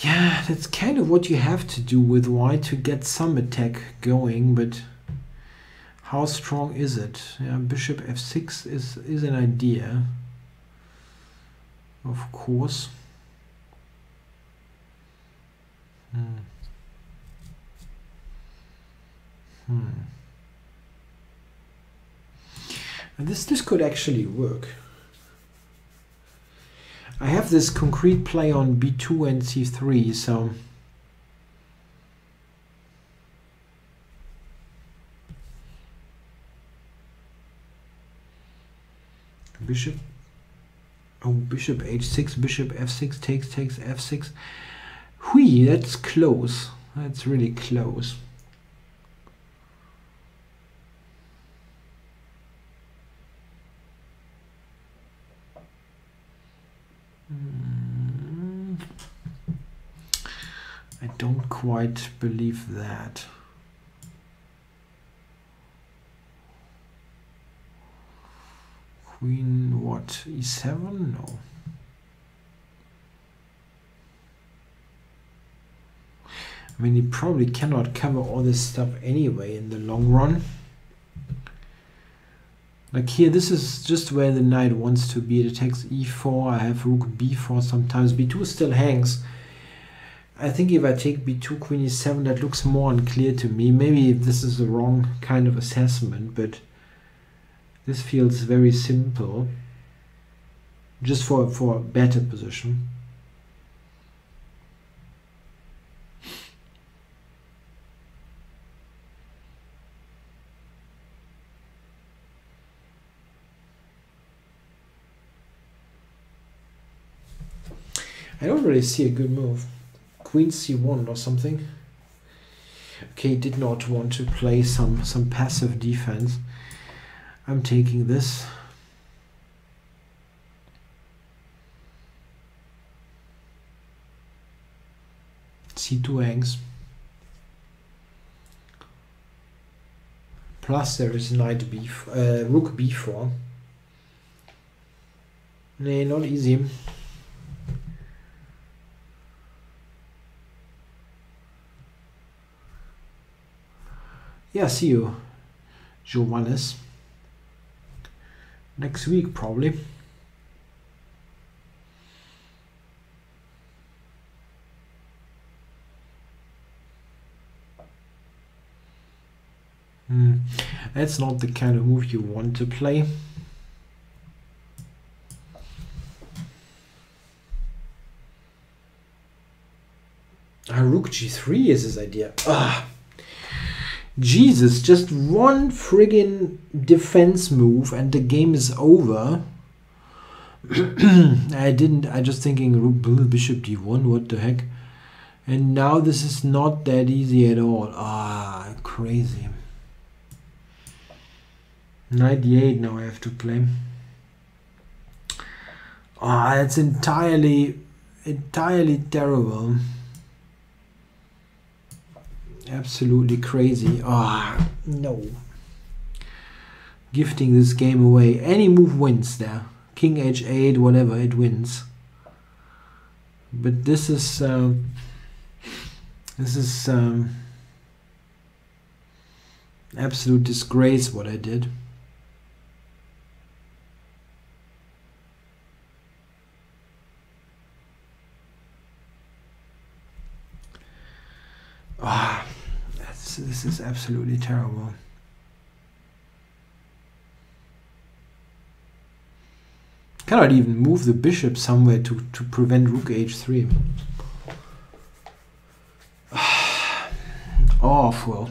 Yeah, that's kind of what you have to do with white to get some attack going, but how strong is it? Yeah, bishop f6 is an idea, of course. And this could actually work. I have this concrete play on b2 and c3, so bishop, oh, bishop h6, bishop f6, takes f6. Hui, that's close. That's really close. I don't quite believe that. Queen, what, e7? No. I mean, he probably cannot cover all this stuff anyway in the long run. Like here, this is just where the knight wants to be. It takes e4, I have rook b4 sometimes. b2 still hangs. I think if I take b2, queen e7, that looks more unclear to me. Maybe this is the wrong kind of assessment, but this feels very simple. Just for a better position. I don't really see a good move. Queen c1 or something. Okay, did not want to play some passive defense. I'm taking this. c2 hangs. Plus there is knight rook b4. Nay, not easy. Yeah, see you, Johannes. Next week, probably. That's not the kind of move you want to play. Rook g3 is his idea. Jesus, just one friggin' defense move and the game is over. I just thinking rook bishop d1, what the heck. And now this is not that easy at all. Crazy. Knight d8 now I have to play. It's entirely terrible. Absolutely crazy. No. Gifting this game away. Any move wins there. King h8, whatever, it wins. But this is absolute disgrace what I did. This is absolutely terrible. Cannot even move the bishop somewhere to prevent rook h3. Awful.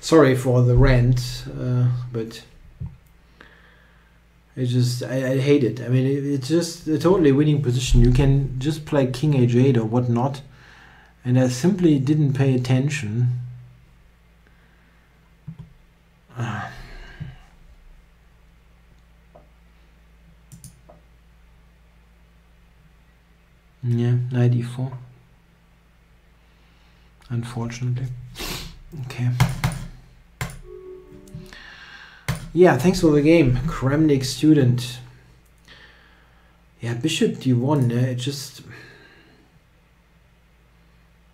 Sorry for the rant, but I hate it. I mean, it's just a totally winning position. You can just play king h8 or whatnot, and I simply didn't pay attention. Yeah, knight e4. Unfortunately. Okay. Yeah, thanks for the game, Kremnik student. Yeah, bishop d1, it just...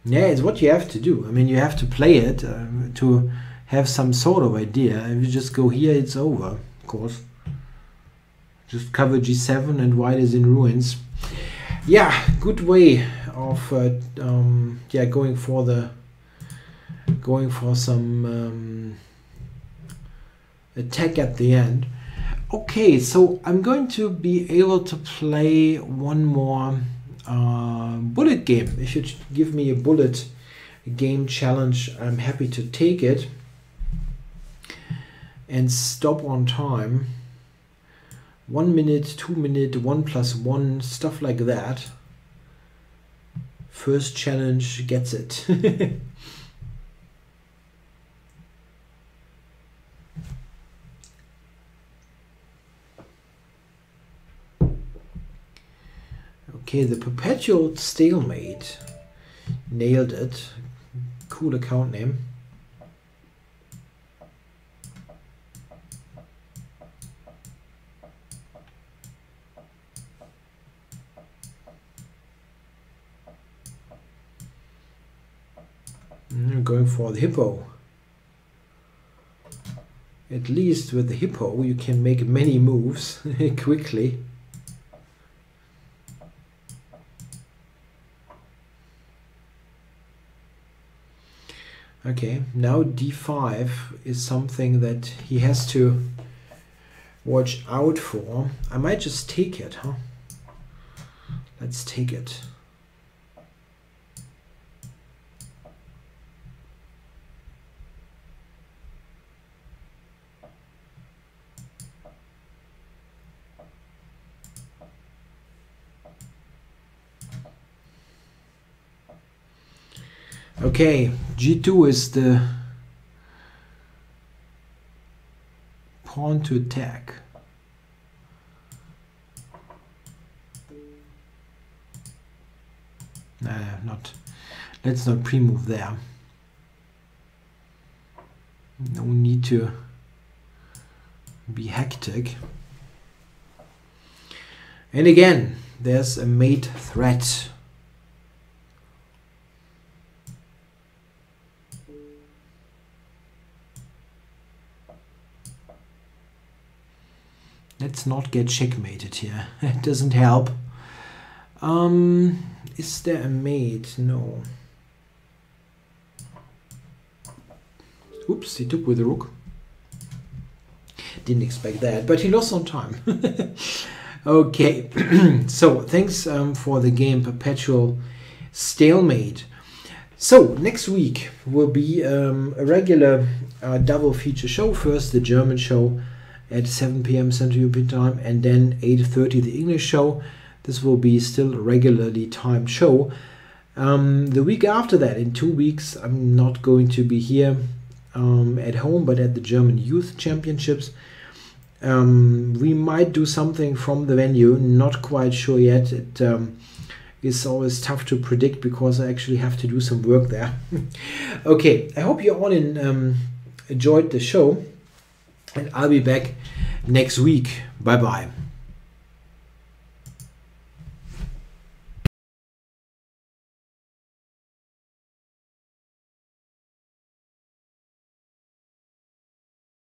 Yeah, it's what you have to do. I mean, you have to play it to have some sort of idea. If you just go here, it's over, of course. Just cover g7 and white is in ruins. Yeah, good way of yeah, going for some attack at the end. Okay, so I'm going to be able to play one more bullet game. If you give me a bullet game challenge, I'm happy to take it and stop on time. 1 minute, 2 minute, 1+1, stuff like that. First challenge gets it. Okay, the perpetual stalemate. Nailed it. Cool account name. Going for the hippo. At least with the hippo you can make many moves quickly. Okay, now d5 is something that he has to watch out for. I might just take it, huh? Let's take it. Okay, g2 is the pawn to attack. Let's not pre-move there. No need to be hectic. And again, there's a mate threat. Let's not get checkmated here. It doesn't help. Is there a mate? No. Oops, he took with the rook. Didn't expect that, but he lost on time. Okay, so thanks for the game Perpetual Stalemate. So next week will be a regular double feature show. First the German show at 7 p.m. Central European Time, and then 8:30 the English show. This will be still a regularly timed show. The week after that, in 2 weeks, I'm not going to be here at home, but at the German Youth Championships. We might do something from the venue, not quite sure yet. It is always tough to predict because I actually have to do some work there. Okay, I hope you all enjoyed the show, and I'll be back next week. Bye bye.